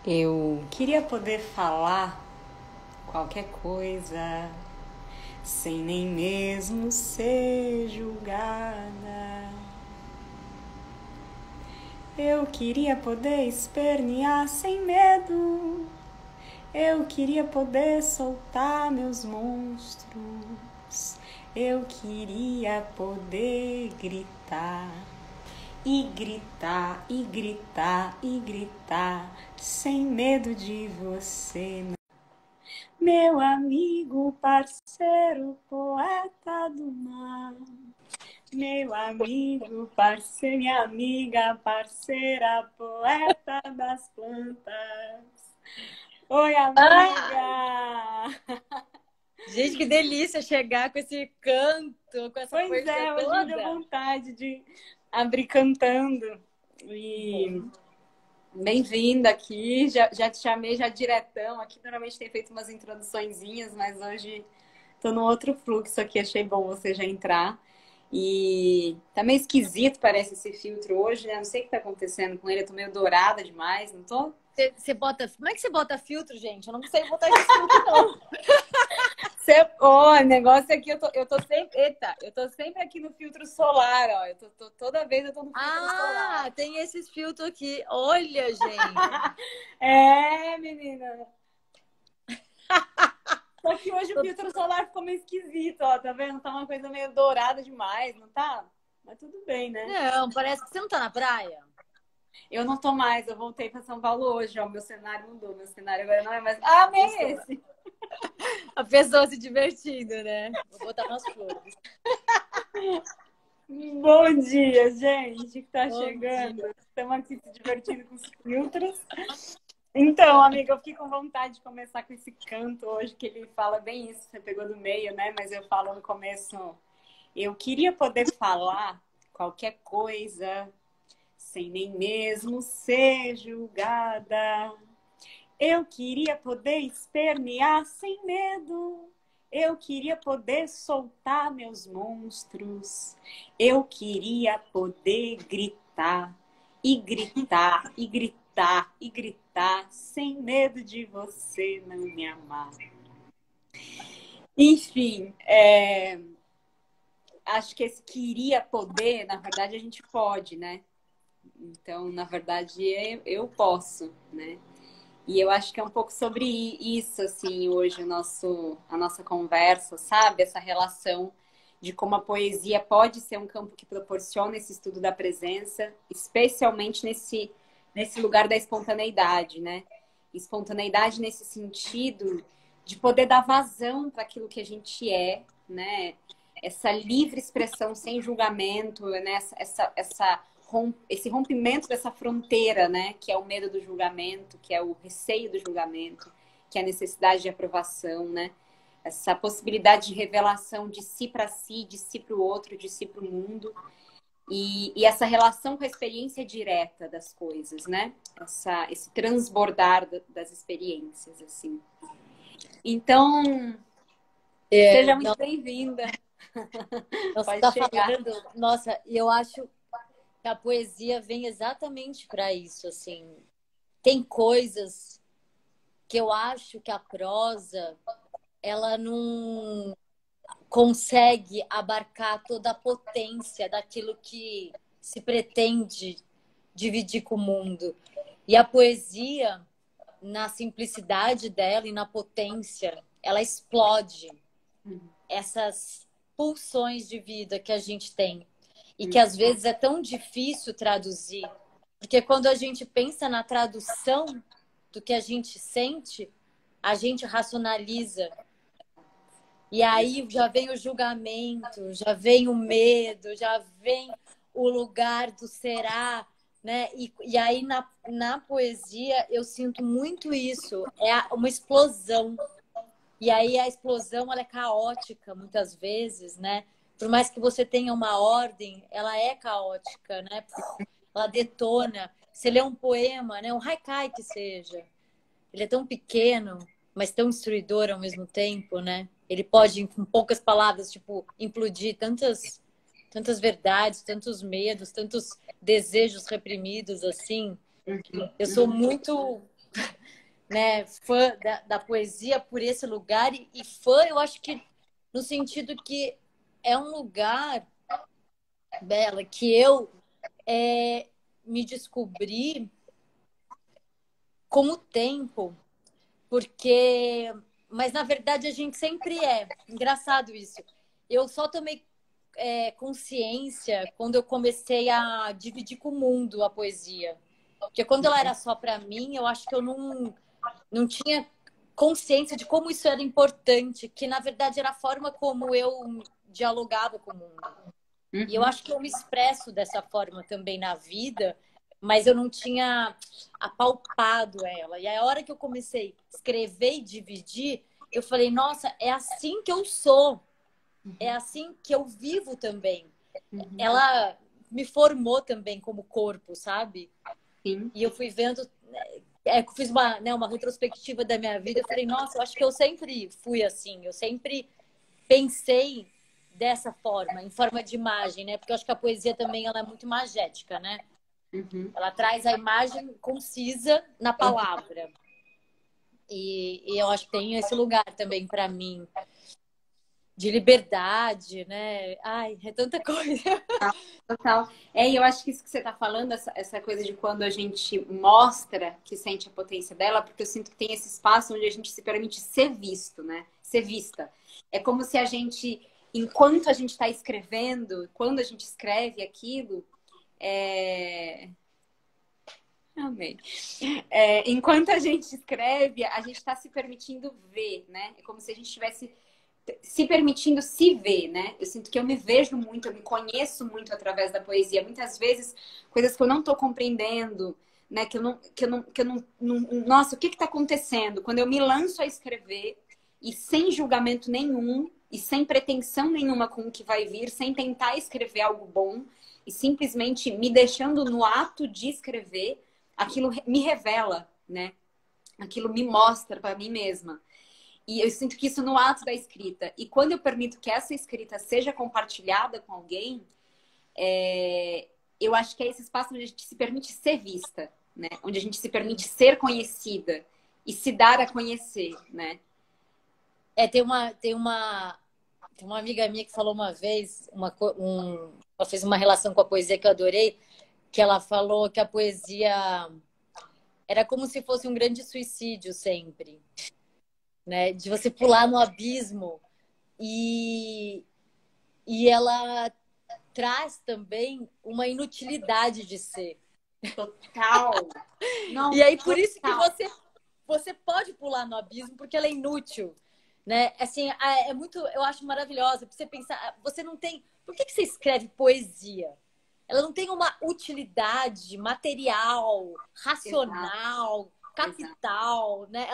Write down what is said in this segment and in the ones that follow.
Eu queria poder falar qualquer coisa sem nem mesmo ser julgada. Eu queria poder espernear sem medo. Eu queria poder soltar meus monstros. Eu queria poder gritar. E gritar, e gritar, e gritar, sem medo de você. Meu amigo, parceiro, poeta do mar. Meu amigo, parceiro, minha amiga, parceira, poeta das plantas. Oi, Ah, amiga! gente, que delícia chegar com esse canto, com essa Pois força é, hoje me deu toda. vontade de abrir cantando. E bem-vinda aqui, já te chamei já diretão aqui, normalmente tem feito umas introduçõezinhas, mas hoje tô no outro fluxo aqui, achei bom você já entrar. E tá meio esquisito, parece, esse filtro hoje, né? Não sei o que tá acontecendo com ele, eu tô meio dourada demais, não tô? Você bota, como é que você bota filtro, gente? Eu não sei botar esse filtro, não. O negócio aqui, eu tô sempre. Eita, eu tô sempre aqui no filtro solar, ó. Toda vez eu tô no filtro solar. Ah, tem esses filtros aqui. Olha, gente. É, menina. Só que hoje o filtro solar ficou meio esquisito, ó. Tá vendo? Tá uma coisa meio dourada demais, não tá? Mas tudo bem, né? Não, parece que você não tá na praia. Eu não tô mais, eu voltei pra São Paulo hoje, ó. Meu cenário mudou. Meu cenário agora não é mais. Ah, nem Pessoa. esse! A pessoa se divertindo, né? Vou botar umas flores. Bom dia, gente, que tá Bom dia. chegando. Estamos aqui se divertindo com os filtros. Então, amiga, eu fiquei com vontade de começar com esse canto hoje, que ele fala bem isso, você pegou do meio, né? Mas eu falo no começo, eu queria poder falar qualquer coisa sem nem mesmo ser julgada. Eu queria poder espernear sem medo. Eu queria poder soltar meus monstros. Eu queria poder gritar e gritar e gritar e gritar sem medo de você não me amar. Enfim, acho que esse queria poder, na verdade, a gente pode, né? Então, na verdade, eu posso, né? E eu acho que é um pouco sobre isso, assim, hoje a nossa conversa, sabe? Essa relação de como a poesia pode ser um campo que proporciona esse estudo da presença, especialmente nesse lugar da espontaneidade, né? Espontaneidade nesse sentido de poder dar vazão para aquilo que a gente é, né? Essa livre expressão sem julgamento, né? Esse rompimento dessa fronteira, né? Que é o medo do julgamento, que é o receio do julgamento, que é a necessidade de aprovação, né? Essa possibilidade de revelação de si para si, de si para o outro, de si para o mundo. E essa relação com a experiência direta das coisas, né? Esse transbordar das experiências, assim. Então, seja muito Não, bem-vinda. você Pode tá chegar. falando, nossa, e eu acho que a poesia vem exatamente para isso, assim. Tem coisas que eu acho que a prosa ela não consegue abarcar toda a potência daquilo que se pretende dividir com o mundo. E a poesia, na simplicidade dela e na potência, ela explode essas pulsões de vida que a gente tem e que às vezes é tão difícil traduzir, porque quando a gente pensa na tradução do que a gente sente, a gente racionaliza. E aí já vem o julgamento, já vem o medo, já vem o lugar do será, né? E aí na poesia eu sinto muito isso, uma explosão. E aí a explosão ela é caótica muitas vezes, né? Por mais que você tenha uma ordem, ela é caótica, né? Ela detona. Você lê um poema, né? Um haikai que seja. Ele é tão pequeno, mas tão destruidor ao mesmo tempo, né? Ele pode, com poucas palavras, tipo, implodir tantas verdades, tantos medos, tantos desejos reprimidos, assim. Eu sou muito né, fã da poesia por esse lugar. E fã, eu acho que no sentido que é um lugar, Bela, que eu me descobri com o tempo, porque... Mas, na verdade, a gente sempre é. Engraçado isso. Eu só tomei consciência quando eu comecei a dividir com o mundo a poesia. Porque quando ela era só para mim, eu acho que eu não tinha consciência de como isso era importante, que na verdade era a forma como eu dialogava com o mundo. E eu acho que eu me expresso dessa forma também na vida, mas eu não tinha apalpado ela. E a hora que eu comecei a escrever e dividir, eu falei, nossa, é assim que eu sou. É assim que eu vivo também. Ela me formou também como corpo, sabe? Sim. E eu fui vendo, fiz uma retrospectiva da minha vida. Eu falei, nossa, eu acho que eu sempre fui assim. Eu sempre pensei dessa forma, em forma de imagem, né? Porque eu acho que a poesia também ela é muito imagética, né? Ela traz a imagem concisa na palavra. E eu acho que tem esse lugar também para mim de liberdade, né? Ai, é tanta coisa. Total. E eu acho que isso que você está falando, essa coisa de quando a gente mostra que sente a potência dela, porque eu sinto que tem esse espaço onde a gente se permite ser visto, né? Ser vista. É como se a gente, enquanto a gente está escrevendo, quando a gente escreve aquilo, Amei. Enquanto a gente escreve, a gente está se permitindo ver, né? É como se a gente estivesse se permitindo se ver, né? Eu sinto que eu me vejo muito, eu me conheço muito através da poesia. Muitas vezes, coisas que eu não estou compreendendo, né? Nossa, o que está acontecendo? Quando eu me lanço a escrever e sem julgamento nenhum e sem pretensão nenhuma com o que vai vir, sem tentar escrever algo bom e simplesmente me deixando no ato de escrever, aquilo me revela, né? Aquilo me mostra para mim mesma. E eu sinto que isso no ato da escrita. E quando eu permito que essa escrita seja compartilhada com alguém, eu acho que é esse espaço onde a gente se permite ser vista, né? Onde a gente se permite ser conhecida e se dar a conhecer, né? Tem uma amiga minha que falou uma vez, ela fez uma relação com a poesia que eu adorei, que ela falou que a poesia era como se fosse um grande suicídio sempre, né? De você pular no abismo e ela traz também uma inutilidade de ser. Total. Não, E aí por total. isso que você pode pular no abismo porque ela é inútil, né? Assim, é muito, eu acho maravilhosa pra você pensar, você não tem, por que você escreve poesia? Ela não tem uma utilidade material, racional, Exato. capital, né?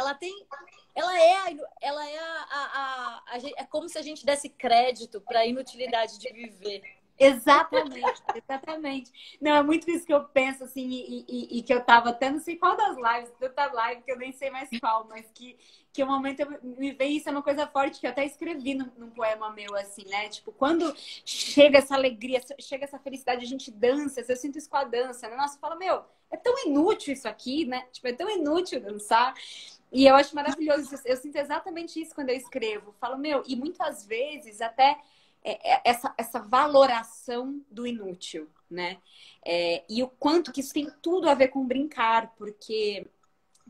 É como se a gente desse crédito para a inutilidade de viver. Exatamente, exatamente. Não, é muito isso que eu penso, assim, e que eu tava até não sei qual das lives, tanta live que eu nem sei mais qual, mas que o momento me veio, isso é uma coisa forte que eu até escrevi num poema meu, assim, né? Tipo, quando chega essa alegria, chega essa felicidade, a gente dança, eu sinto isso com a dança, né? Nossa, fala, meu, é tão inútil isso aqui, né? Tipo, é tão inútil dançar. E eu acho maravilhoso, eu sinto exatamente isso quando eu escrevo. Falo, meu, e muitas vezes até essa valoração do inútil, né? E o quanto que isso tem tudo a ver com brincar, porque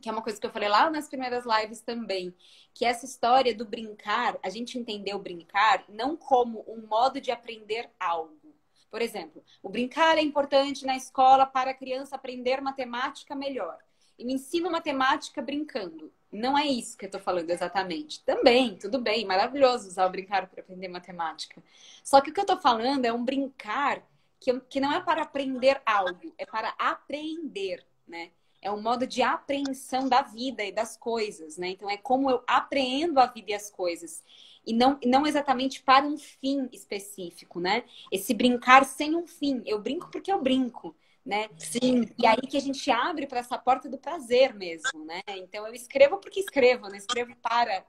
que é uma coisa que eu falei lá nas primeiras lives também, que essa história do brincar, a gente entendeu brincar não como um modo de aprender algo. Por exemplo, o brincar é importante na escola para a criança aprender matemática melhor. E me ensino matemática brincando. Não é isso que eu tô falando exatamente. Também, tudo bem, maravilhoso usar o brincar para aprender matemática. Só que o que eu tô falando é um brincar que não é para aprender algo, é para aprender, né? É um modo de apreensão da vida e das coisas, né? Então é como eu apreendo a vida e as coisas. E não exatamente para um fim específico, né? Esse brincar sem um fim. Eu brinco porque eu brinco, né? Sim. E aí que a gente abre para essa porta do prazer mesmo, né? Então eu escrevo porque escrevo, não escrevo para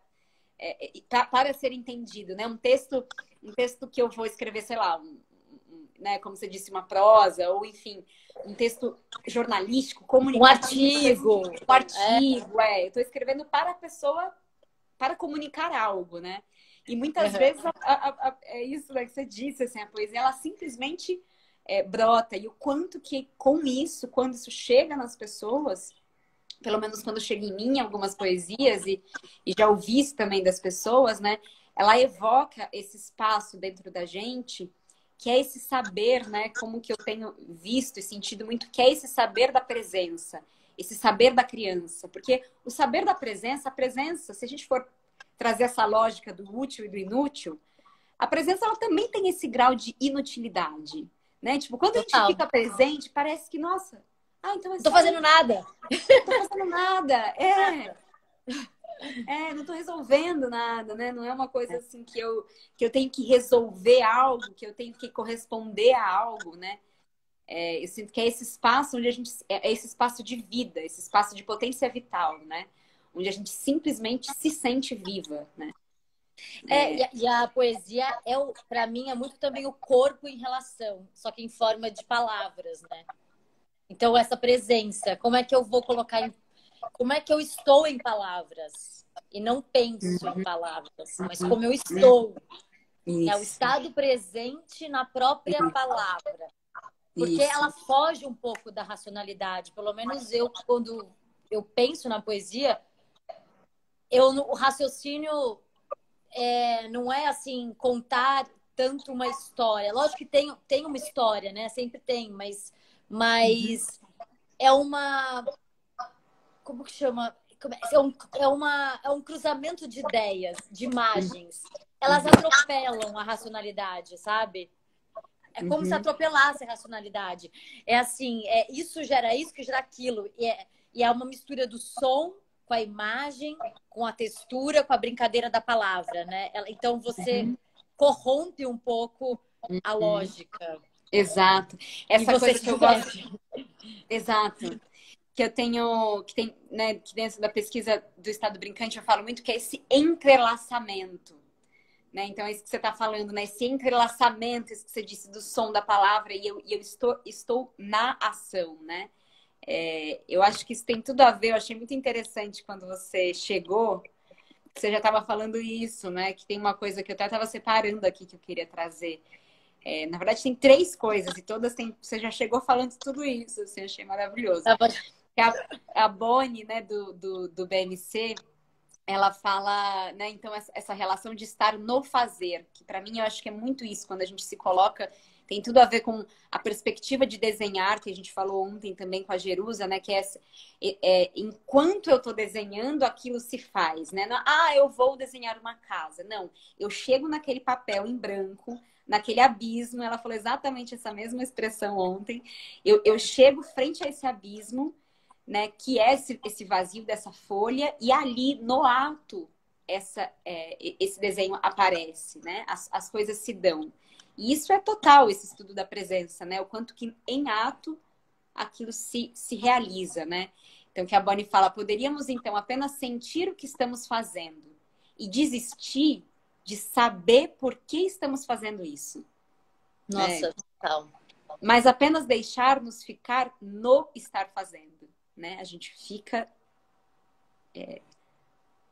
ser entendido, né? Um texto que eu vou escrever, sei lá, né, como você disse, uma prosa, ou enfim, um texto jornalístico, Um comunicativo. artigo. Um artigo, eu estou escrevendo para a pessoa, para comunicar algo, né? E muitas vezes é isso, né, que você disse, assim, a poesia, ela simplesmente brota. E o quanto que com isso, quando isso chega nas pessoas, pelo menos quando chega em mim algumas poesias, e já ouvi isso também das pessoas, né? Ela evoca esse espaço dentro da gente, que é esse saber, né? Como que eu tenho visto e sentido muito, que é esse saber da presença, esse saber da criança. Porque o saber da presença, a presença, se a gente for trazer essa lógica do útil e do inútil, a presença ela também tem esse grau de inutilidade, né? Tipo, quando a gente Total. fica presente, parece que, nossa, então é Não tô só fazendo isso. nada. Não tô fazendo nada. Não tô resolvendo nada, né? Não é uma coisa assim que eu tenho que resolver algo, que eu tenho que corresponder a algo, né? Eu sinto que é esse espaço onde a gente. É esse espaço de vida, esse espaço de potência vital, né? Onde a gente simplesmente se sente viva, né? E a poesia, para mim, é muito também o corpo em relação, só que em forma de palavras, né? Então, essa presença, como é que eu vou colocar como é que eu estou em palavras? E não penso em palavras, mas como eu estou. É o Isso. estado presente na própria palavra. Porque Isso. ela foge um pouco da racionalidade. Pelo menos eu, quando eu penso na poesia, o raciocínio não é assim, contar tanto uma história. Lógico que tem uma história, né? Sempre tem, mas é uma. Como que chama? É um cruzamento de ideias, de imagens. Elas atropelam a racionalidade, sabe? É como se atropelasse a racionalidade. É assim, isso gera isso, que gera aquilo. E é uma mistura do som com a imagem, com a textura, com a brincadeira da palavra, né? Então você corrompe um pouco a lógica. Exato. E Essa você coisa se que eu diverte. gosto. Exato. Que eu tenho, que tem, né, que dentro da pesquisa do estado brincante eu falo muito que é esse entrelaçamento, né? Então é isso que você está falando, né? Esse entrelaçamento, isso que você disse do som da palavra e eu estou na ação, né? Eu acho que isso tem tudo a ver. Eu achei muito interessante quando você chegou, você já estava falando isso, né? Que tem uma coisa que eu até estava separando aqui que eu queria trazer. Na verdade, tem 3 coisas e todas tem. Você já chegou falando tudo isso, assim, achei maravilhoso. A Bonnie, né, do BMC, ela fala, né, então, essa relação de estar no fazer, que para mim eu acho que é muito isso, quando a gente se coloca, tem tudo a ver com a perspectiva de desenhar, que a gente falou ontem também com a Jerusa, né, que enquanto eu estou desenhando, aquilo se faz, né? Não, eu vou desenhar uma casa. Não, eu chego naquele papel em branco, naquele abismo, ela falou exatamente essa mesma expressão ontem, eu chego frente a esse abismo, né, que é esse vazio dessa folha, e ali no ato esse desenho aparece, né? As coisas se dão. E isso é total, esse estudo da presença, né? O quanto que em ato aquilo se realiza, né? Então, que a Bonnie fala, poderíamos então apenas sentir o que estamos fazendo e desistir de saber por que estamos fazendo isso. Nossa, né? total. Mas apenas deixar-nos ficar no estar fazendo. Né? A gente fica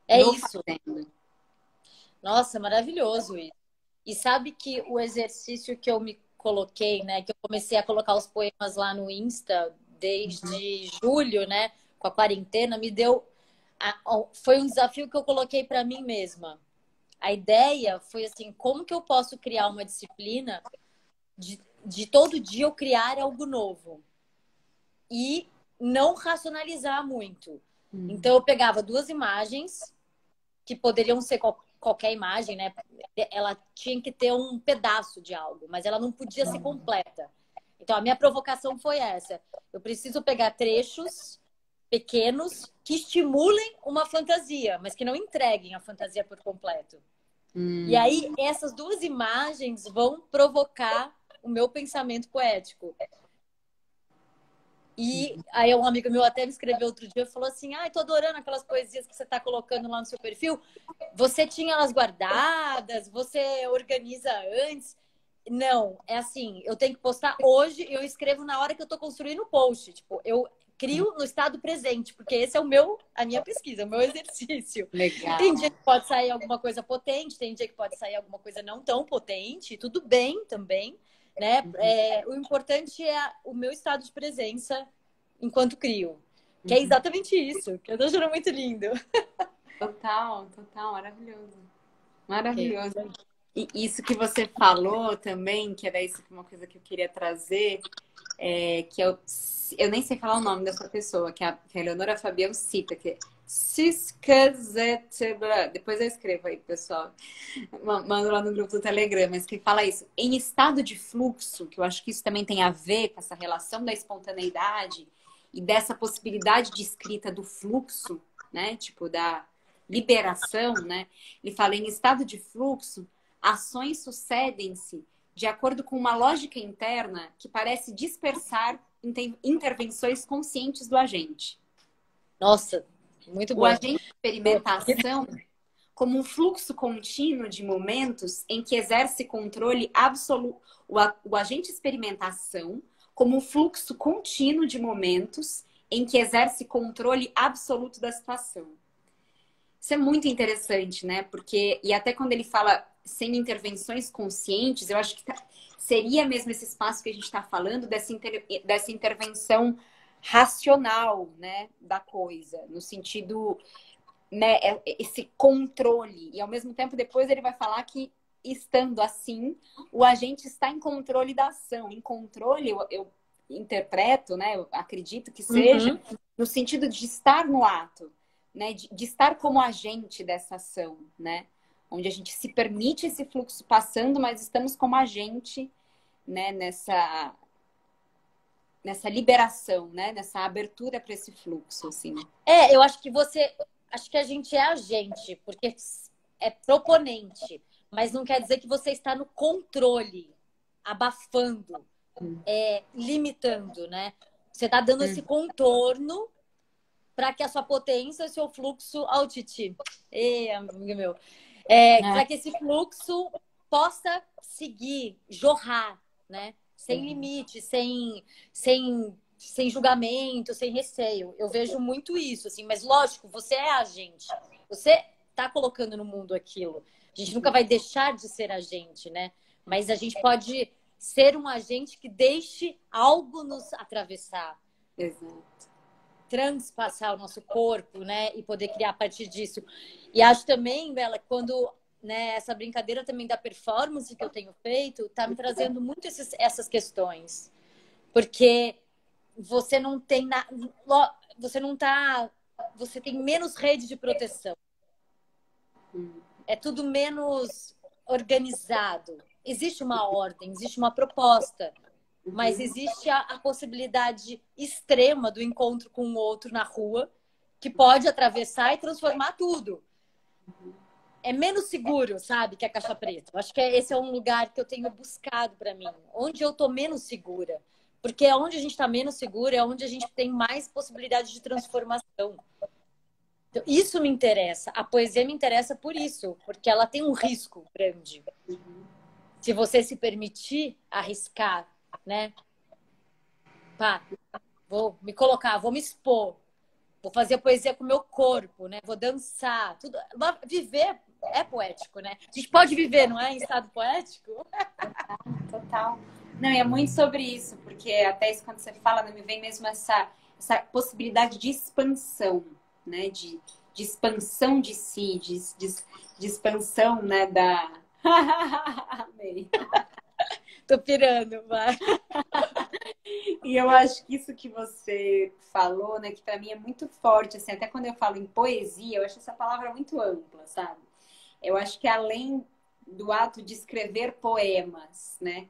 isso. fazendo. Nossa, maravilhoso isso. E sabe que o exercício que eu me coloquei, né? Que eu comecei a colocar os poemas lá no Insta desde julho, né? Com a quarentena, me deu. Foi um desafio que eu coloquei para mim mesma. A ideia foi assim: como que eu posso criar uma disciplina de todo dia eu criar algo novo? E não racionalizar muito. Então eu pegava 2 imagens que poderiam ser qualquer imagem, né? Ela tinha que ter um pedaço de algo, mas ela não podia ser completa. Então a minha provocação foi essa: eu preciso pegar trechos pequenos que estimulem uma fantasia, mas que não entreguem a fantasia por completo. E aí essas 2 imagens vão provocar o meu pensamento poético. E aí um amigo meu até me escreveu outro dia e falou assim: tô adorando aquelas poesias que você tá colocando lá no seu perfil. Você tinha elas guardadas? Você organiza antes? Não, é assim, eu tenho que postar hoje e eu escrevo na hora que eu tô construindo o post. Tipo, eu crio no estado presente, porque esse é a minha pesquisa, o meu exercício. Legal. Tem dia que pode sair alguma coisa potente, tem dia que pode sair alguma coisa não tão potente, tudo bem também, né? O importante é o meu estado de presença enquanto crio, que é exatamente isso, que eu tô achando muito lindo. Total, total, maravilhoso. Maravilhoso. E isso que você falou também, que era isso, uma coisa que eu queria trazer, que eu nem sei falar o nome dessa pessoa, que a Eleonora Fabião cita, que é Ciscazetebra. Depois eu escrevo aí, pessoal. Mando lá no grupo do Telegram, mas que fala isso. Em estado de fluxo, que eu acho que isso também tem a ver com essa relação da espontaneidade e dessa possibilidade de escrita do fluxo, né? Tipo, da liberação, né? Ele fala, em estado de fluxo, ações sucedem-se de acordo com uma lógica interna que parece dispersar intervenções conscientes do agente. Nossa, muito O bom. agente de experimentação como um fluxo contínuo de momentos em que exerce controle absoluto. O agente de experimentação como um fluxo contínuo de momentos em que exerce controle absoluto da situação. Isso é muito interessante, né? Porque, e até quando ele fala sem intervenções conscientes, eu acho que seria mesmo esse espaço que a gente está falando dessa intervenção racional, né, da coisa, no sentido, né, esse controle. E ao mesmo tempo, depois ele vai falar que, estando assim, o agente está em controle da ação. Em controle, eu interpreto, né, eu acredito que seja, no sentido de estar no ato, né, de estar como agente dessa ação, né, onde a gente se permite esse fluxo passando, mas estamos como agente, né, nessa liberação, né, nessa abertura para esse fluxo, assim. Eu acho que acho que a gente é agente, porque é proponente, mas não quer dizer que você está no controle, abafando, limitando, né? Você está dando esse contorno para que a sua potência, o seu fluxo, ao Titi, amigo meu, para que esse fluxo possa seguir, jorrar, né? Sem limite, sem julgamento, sem receio. Eu vejo muito isso, assim, mas lógico, você é agente. Você está colocando no mundo aquilo. A gente nunca vai deixar de ser agente, né? Mas a gente pode ser um agente que deixe algo nos atravessar. Exato. Transpassar o nosso corpo, né? E poder criar a partir disso. E acho também, Bela, quando, né, essa brincadeira também da performance que eu tenho feito, tá me trazendo muito essas questões. Porque você não tem você tem menos rede de proteção. É tudo menos organizado. Existe uma ordem, existe uma proposta, mas existe a possibilidade extrema do encontro com o outro na rua, que pode atravessar e transformar tudo. É menos seguro, sabe, que a caixa preta. Eu acho que esse é um lugar que eu tenho buscado para mim, onde eu tô menos segura. Porque é onde a gente está menos seguro, é onde a gente tem mais possibilidade de transformação. Então, isso me interessa. A poesia me interessa por isso, porque ela tem um risco grande. Se você se permitir arriscar, né? Pá, vou me colocar, vou me expor, vou fazer poesia com o meu corpo, né? Vou dançar, tudo. Viver é poético, né? A gente pode viver, não é? Em estado poético? Total. Não, e é muito sobre isso, porque até isso quando você fala, me vem mesmo essa possibilidade de expansão, né? De expansão de si, de expansão, né? Da. Amei. Tô pirando, vai. E eu acho que isso que você falou, né? Que pra mim é muito forte, assim, até quando eu falo em poesia, eu acho essa palavra muito ampla, sabe? Eu acho que além do ato de escrever poemas, né?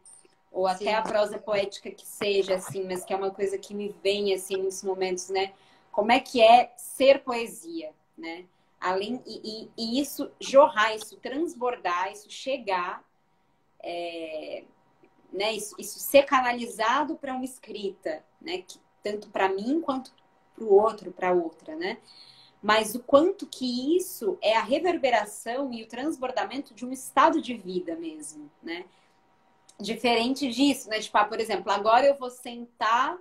Ou até a prosa poética que seja, assim, mas que é uma coisa que me vem, assim, nesses momentos, né? Como é que é ser poesia, né? Além, e isso jorrar, isso transbordar, isso chegar, né? Isso ser canalizado para uma escrita, né? Que, tanto para mim quanto para o outro, para outra, né? Mas o quanto que isso é a reverberação e o transbordamento de um estado de vida mesmo, né? diferente disso, né? Tipo, por exemplo, agora eu vou sentar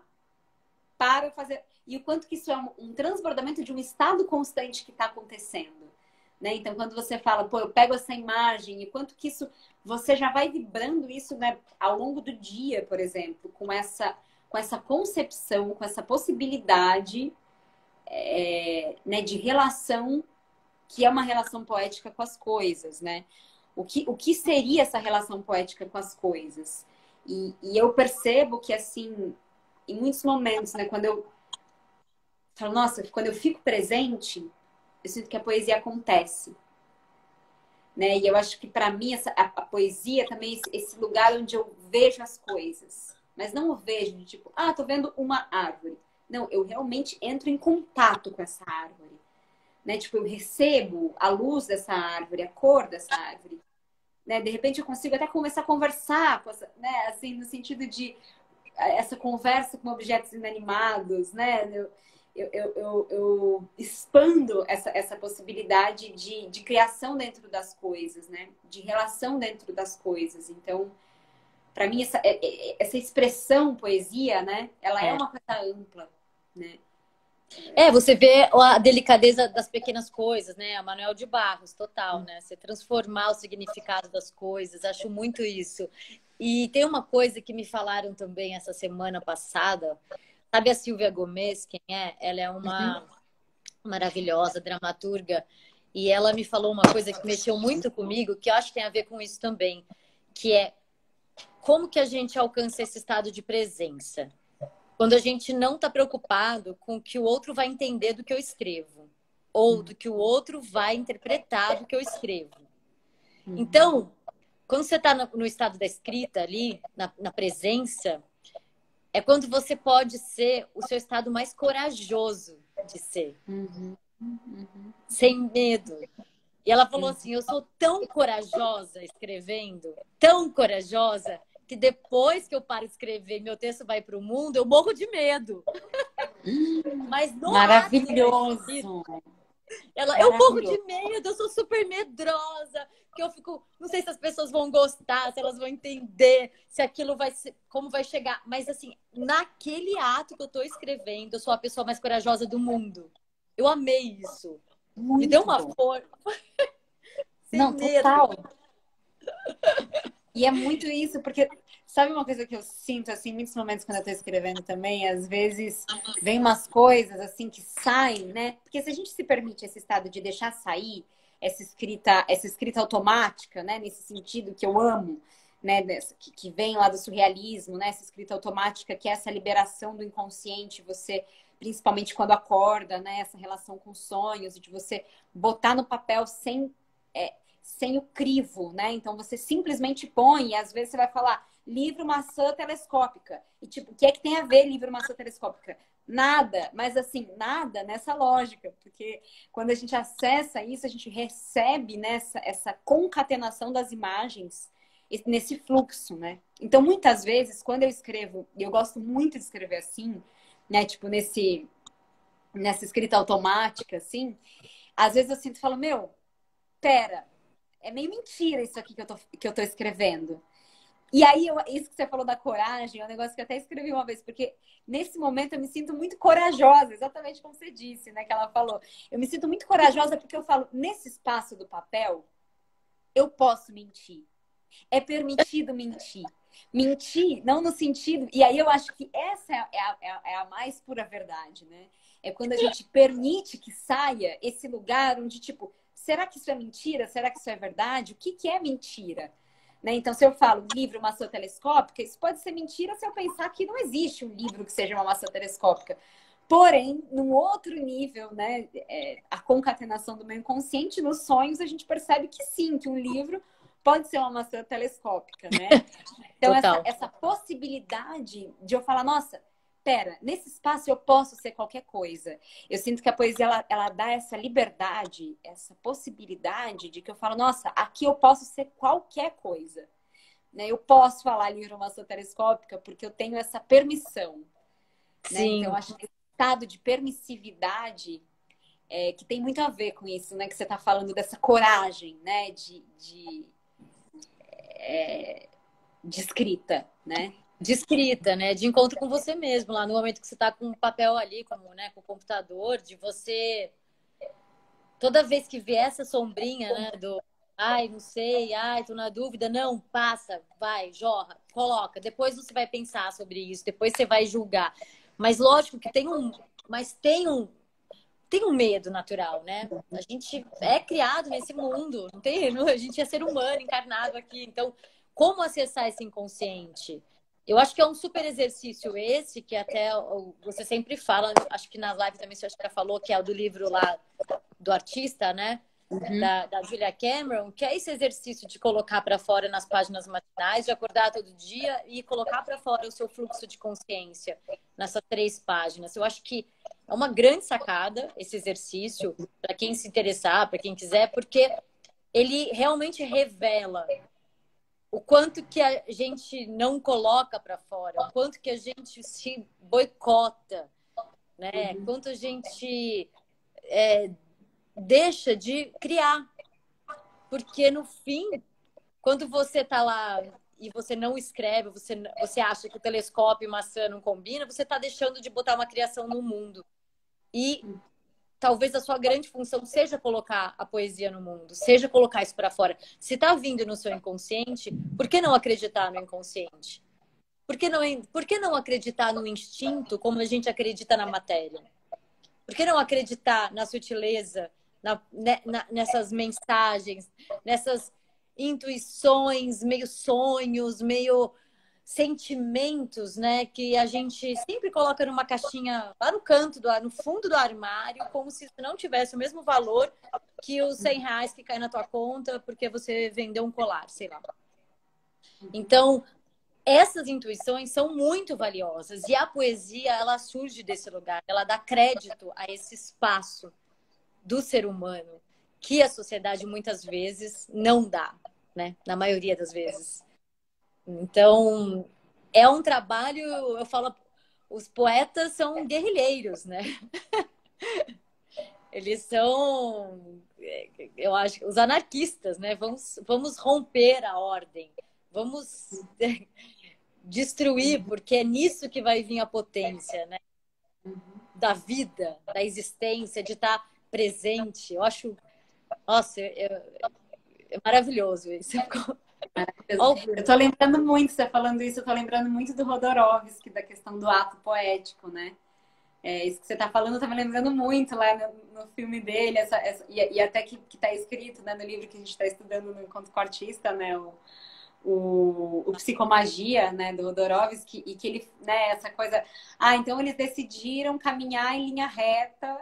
para fazer... E o quanto que isso é um transbordamento de um estado constante que está acontecendo, né? Então, quando você fala, pô, eu pego essa imagem, e quanto que isso... Você já vai vibrando isso, né, ao longo do dia, por exemplo, com essa concepção, com essa possibilidade, né, de relação, que é uma relação poética com as coisas, né? O que seria essa relação poética com as coisas? E eu percebo que, assim, em muitos momentos, né, quando eu falo, nossa, quando eu fico presente, eu sinto que a poesia acontece, né? E eu acho que para mim a poesia também é esse lugar onde eu vejo as coisas, mas não o vejo de tipo, tô vendo uma árvore. Não, eu realmente entro em contato com essa árvore, né? Tipo, eu recebo a luz dessa árvore, a cor dessa árvore, né? De repente eu consigo até começar a conversar com essa, né? Assim, no sentido de essa conversa com objetos inanimados, né? Eu expando essa possibilidade de criação dentro das coisas, né? De relação dentro das coisas. Então, para mim, essa expressão poesia, né? Ela é uma coisa ampla, né? Você vê a delicadeza das pequenas coisas, né? A Manuel de Barros, total, né? Você transformar o significado das coisas, acho muito isso. E tem uma coisa que me falaram também essa semana passada. Sabe a Silvia Gomes, quem é? Ela é uma maravilhosa dramaturga. E ela me falou uma coisa que mexeu muito comigo, que eu acho que tem a ver com isso também, que é como que a gente alcança esse estado de presença? Quando a gente não está preocupado com o que o outro vai entender do que eu escrevo, ou do que o outro vai interpretar do que eu escrevo. Então, quando você está no estado da escrita ali, na presença, é quando você pode ser o seu estado mais corajoso de ser. Sem medo. E ela falou assim, eu sou tão corajosa escrevendo, tão corajosa, que depois que eu paro de escrever e meu texto vai para o mundo, eu morro de medo. Mas no Maravilhoso! eu morro de medo, eu sou super medrosa, que eu fico, não sei se as pessoas vão gostar, se elas vão entender, se aquilo vai ser, como vai chegar. Mas assim, naquele ato que eu tô escrevendo, eu sou a pessoa mais corajosa do mundo. Eu amei isso. Muito Me deu uma bom. força. Não, total. E é muito isso, porque sabe uma coisa que eu sinto, assim, em muitos momentos quando eu tô escrevendo também, às vezes vem umas coisas, assim, que saem, né? Porque se a gente se permite esse estado de deixar sair essa escrita automática, né? Nesse sentido que eu amo, né? Que vem lá do surrealismo, né? Essa escrita automática, que é essa liberação do inconsciente, você, principalmente quando acorda, né? Essa relação com sonhos, de você botar no papel sem o crivo, né? Então você simplesmente põe, e às vezes você vai falar livro maçã telescópica. E tipo, o que é que tem a ver livro maçã telescópica? Nada, mas assim, nada nessa lógica, porque quando a gente acessa isso, a gente recebe nessa essa concatenação das imagens nesse fluxo, né? Então, muitas vezes, quando eu escrevo, e eu gosto muito de escrever assim, né? Tipo, nessa escrita automática, assim, às vezes eu sinto e falo, meu, pera, é meio mentira isso aqui que eu tô escrevendo. E aí, isso que você falou da coragem, é um negócio que eu até escrevi uma vez, porque nesse momento eu me sinto muito corajosa, exatamente como você disse, né? Que ela falou. Eu me sinto muito corajosa porque eu falo, nesse espaço do papel, eu posso mentir. É permitido mentir. Mentir, não no sentido. E aí eu acho que essa é a mais pura verdade, né? É quando a gente permite que saia esse lugar onde, tipo, será que isso é mentira? Será que isso é verdade? O que é mentira? Né? Então, se eu falo livro maçã telescópica, isso pode ser mentira se eu pensar que não existe um livro que seja uma maçã telescópica. Porém, num outro nível, né, a concatenação do meu inconsciente nos sonhos, a gente percebe que sim, que um livro pode ser uma maçã telescópica, né? Então, essa possibilidade de eu falar, nossa, pera, nesse espaço eu posso ser qualquer coisa. Eu sinto que a poesia, ela dá essa liberdade, essa possibilidade de que eu falo, nossa, aqui eu posso ser qualquer coisa. Né? Eu posso falar livro maçã telescópica porque eu tenho essa permissão. Né? Então, eu acho que esse estado de permissividade que tem muito a ver com isso, né? Que você está falando dessa coragem, né? de escrita, né? De escrita, né? De encontro com você mesmo, lá no momento que você está com o papel ali, como, né, com o computador, de você. Toda vez que vier essa sombrinha, né, do ai, não sei, ai, tô na dúvida, não, passa, vai, jorra, coloca. Depois você vai pensar sobre isso, depois você vai julgar. Mas lógico que tem um medo natural, né? A gente é criado nesse mundo, não tem, a gente é ser humano encarnado aqui. Então, como acessar esse inconsciente? Eu acho que é um super exercício esse, que até você sempre fala, acho que nas lives também você já falou, que é o do livro lá do artista, né? Da Julia Cameron, que é esse exercício de colocar para fora nas páginas matinais, de acordar todo dia e colocar para fora o seu fluxo de consciência nessas 3 páginas. Eu acho que é uma grande sacada esse exercício para quem se interessar, para quem quiser, porque ele realmente revela o quanto que a gente não coloca para fora, o quanto que a gente se boicota, né? Quanto a gente deixa de criar. Porque no fim, quando você está lá e você não escreve, você acha que o telescópio e maçã não combina, você está deixando de botar uma criação no mundo. E talvez a sua grande função seja colocar a poesia no mundo, seja colocar isso para fora. Se está vindo no seu inconsciente, por que não acreditar no inconsciente? Por que não acreditar no instinto como a gente acredita na matéria? Por que não acreditar na sutileza, nessas mensagens, nessas intuições, meio sonhos, meio sentimentos, né? Que a gente sempre coloca numa caixinha lá no canto, no fundo do armário, como se não tivesse o mesmo valor que os R$ 100 que cai na tua conta porque você vendeu um colar, sei lá. Então, essas intuições são muito valiosas e a poesia, ela surge desse lugar, ela dá crédito a esse espaço do ser humano que a sociedade muitas vezes não dá, né? Na maioria das vezes. Então, é um trabalho, eu falo, os poetas são guerrilheiros, né? Eles são, eu acho, os anarquistas, né? Vamos romper a ordem, vamos destruir, porque é nisso que vai vir a potência, né? Da vida, da existência, de estar presente. Eu acho, nossa, é maravilhoso isso. Eu tô lembrando muito, você falando isso, eu tô lembrando muito do Rodorovsky, da questão do ato poético, né? Isso que você tá falando, eu tava lembrando muito lá no filme dele, e até que tá escrito, né, no livro que a gente tá estudando no Encontro com o Artista, né, o Psicomagia, né, do Rodorovsky, e que ele, né, essa coisa... então eles decidiram caminhar em linha reta,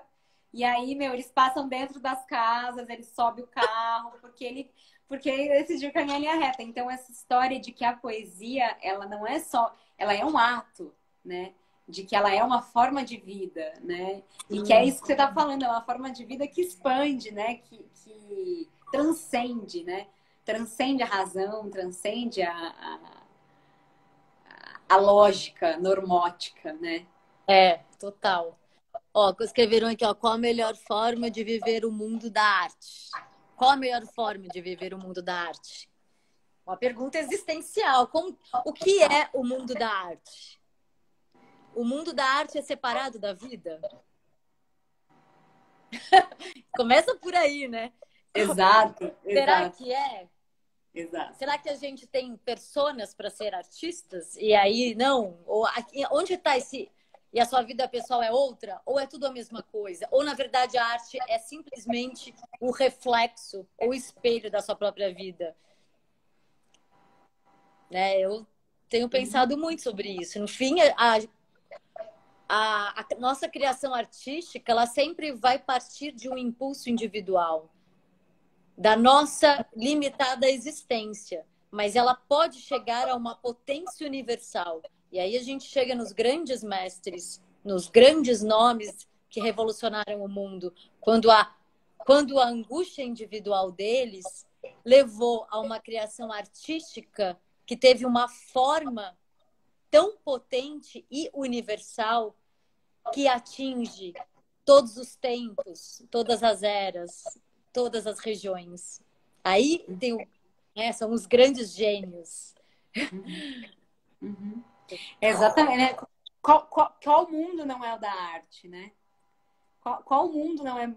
e aí, eles passam dentro das casas, ele sobe o carro, porque ele decidiu caminhar em linha reta. Então, essa história de que a poesia, ela não é só... Ela é um ato, né? De que ela é uma forma de vida, né? E que é isso que você está falando, é uma forma de vida que expande, né? Que transcende, né? Transcende a razão, transcende a lógica normótica, né? Total. Ó, escreveram aqui, ó, qual a melhor forma de viver o mundo da arte? Qual a melhor forma de viver o mundo da arte? Uma pergunta existencial. O que é o mundo da arte? O mundo da arte é separado da vida? Começa por aí, né? Exato. Será que é? Exato. Será que a gente tem personas para ser artistas? E aí, não? Ou onde está esse... E a sua vida pessoal é outra? Ou é tudo a mesma coisa? Ou, na verdade, a arte é simplesmente o reflexo ou o espelho da sua própria vida? Né? Eu tenho pensado muito sobre isso. No fim, a nossa criação artística, ela sempre vai partir de um impulso individual, da nossa limitada existência. Mas ela pode chegar a uma potência universal. E aí a gente chega nos grandes mestres, nos grandes nomes que revolucionaram o mundo, quando a angústia individual deles levou a uma criação artística que teve uma forma tão potente e universal que atinge todos os tempos, todas as eras, todas as regiões. Aí são os grandes gênios. Uhum. Uhum. Exatamente, né? Qual mundo não é o da arte, né? Qual mundo não é...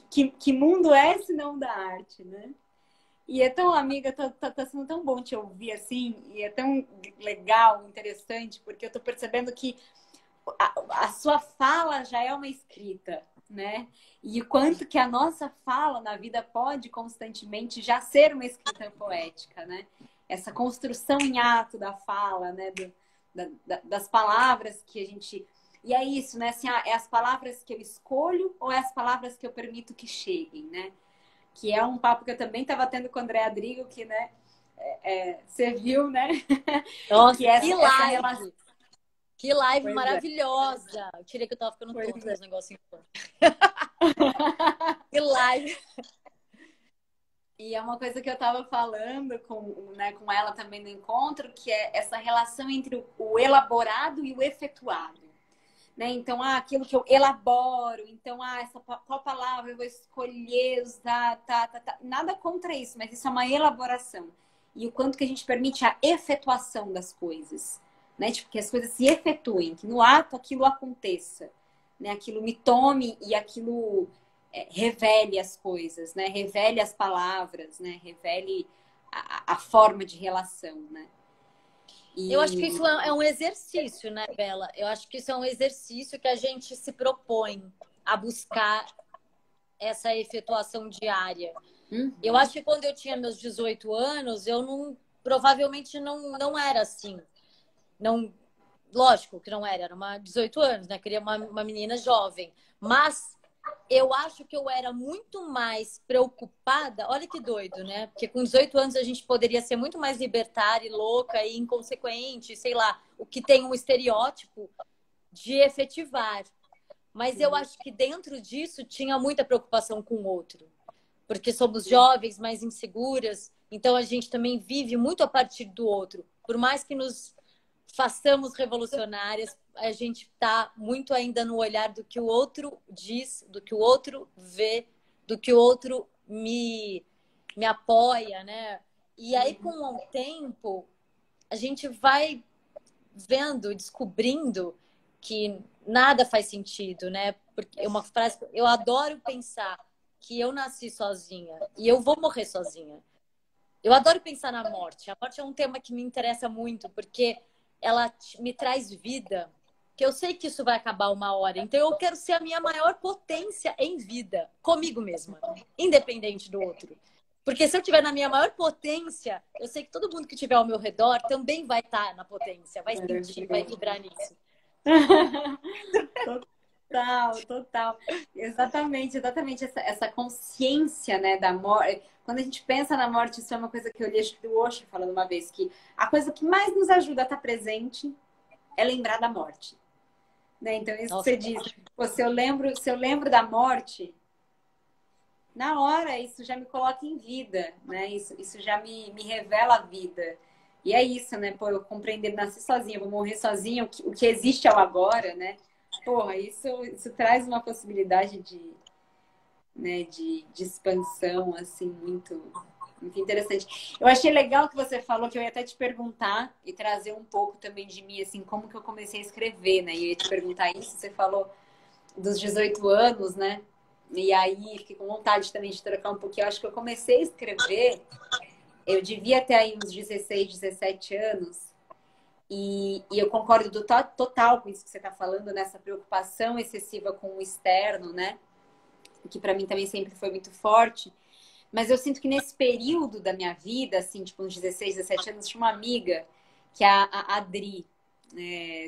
que mundo é se não da arte, né? E é tão, amiga, tá sendo tão bom te ouvir assim, e é tão legal, interessante, porque eu tô percebendo que a sua fala já é uma escrita, né? E o quanto que a nossa fala na vida pode constantemente já ser uma escrita poética, né? Essa construção em ato da fala, né? Das palavras que a gente... E é isso, né? Assim, é as palavras que eu escolho ou é as palavras que eu permito que cheguem, né? Que é um papo que eu também estava tendo com o André Adrigo, que, né, você viu, né? Nossa, Que que essa relação. live! Que live Pois é, maravilhosa! Eu tirei que eu tava ficando pois tonta é. dos negocinhos. Que live! E é uma coisa que eu estava falando né, com ela também no encontro, que é essa relação entre o elaborado e o efetuado. Né? Então, aquilo que eu elaboro, então, qual palavra eu vou escolher usar, tá. Nada contra isso, mas isso é uma elaboração. E o quanto que a gente permite a efetuação das coisas, né? Tipo, que as coisas se efetuem, que no ato aquilo aconteça, né? Aquilo me tome e aquilo revele as coisas, né? Revele as palavras, né? Revele a forma de relação, né? Eu acho que E isso é um exercício, né, Bela? Eu acho que isso é um exercício que a gente se propõe a buscar essa efetuação diária. Eu uhum, acho que quando eu tinha meus 18 anos, eu não, provavelmente não era assim. Não, lógico que não era, era uma 18 anos, né? Queria uma menina jovem. Mas eu acho que eu era muito mais preocupada. Olha que doido, né? Porque com 18 anos a gente poderia ser muito mais libertária e louca e inconsequente, sei lá, o que tem um estereótipo de efetivar. Mas eu uhum. acho que dentro disso tinha muita preocupação com o outro. Porque somos jovens, mais inseguras, então a gente também vive muito a partir do outro. Por mais que nos façamos revolucionárias, a gente está muito ainda no olhar do que o outro diz, do que o outro vê, do que o outro me apoia, né? E aí, com o tempo, a gente vai vendo, descobrindo que nada faz sentido, né? Porque é uma frase, eu adoro pensar que eu nasci sozinha e eu vou morrer sozinha. Eu adoro pensar na morte. A morte é um tema que me interessa muito, porque ela me traz vida, que eu sei que isso vai acabar uma hora. Então eu quero ser a minha maior potência em vida, comigo mesma, independente do outro. Porque se eu estiver na minha maior potência, eu sei que todo mundo que estiver ao meu redor também vai estar na potência, vai sentir, vai Maravilhoso. vibrar nisso. Total, total. Exatamente essa consciência, né, da morte. Quando a gente pensa na morte, isso é uma coisa que eu li, acho que do Osho falando uma vez, que a coisa que mais nos ajuda a estar presente é lembrar da morte. Né? Então, isso que Nossa, você diz, pô, se eu lembro da morte, na hora isso já me coloca em vida, né? Isso já me revela a vida. E é isso, né? Pô, eu compreender, nascer sozinha, vou morrer sozinha, o que existe é o agora, né? Porra, isso traz uma possibilidade né, de expansão, assim, muito interessante. Eu achei legal que você falou, que eu ia até te perguntar e trazer um pouco também de mim, assim, como que eu comecei a escrever, né? E eu ia te perguntar isso, você falou dos 18 anos, né? E aí fiquei com vontade também de trocar um pouquinho. Eu acho que eu comecei a escrever, eu devia ter aí uns 16, 17 anos. E eu concordo total com isso que você está falando, nessa preocupação excessiva com o externo, né? Que para mim também sempre foi muito forte. Mas eu sinto que nesse período da minha vida, assim, tipo uns 16, 17 anos, tinha uma amiga, que é a Adri.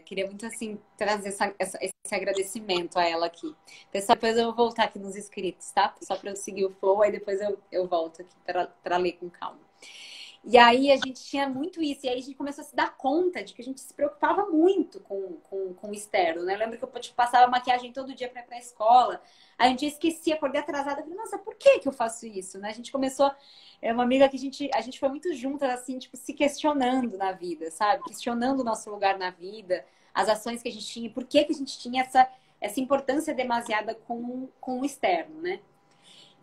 Queria muito, assim, trazer esse agradecimento a ela aqui. Pessoal, depois eu vou voltar aqui nos inscritos, tá? Só para eu seguir o flow, aí depois eu volto aqui para ler com calma. E aí a gente tinha muito isso, e aí a gente começou a se dar conta de que a gente se preocupava muito com o externo, né? Eu lembro que eu tipo, passava maquiagem todo dia para ir pra escola, aí um dia esqueci, acordei atrasada, falei, nossa, por que eu faço isso, né? A gente começou, é uma amiga que a gente foi muito juntas, assim, tipo, se questionando na vida, sabe? Questionando o nosso lugar na vida, as ações que a gente tinha, por que a gente tinha essa importância demasiada com o externo, né?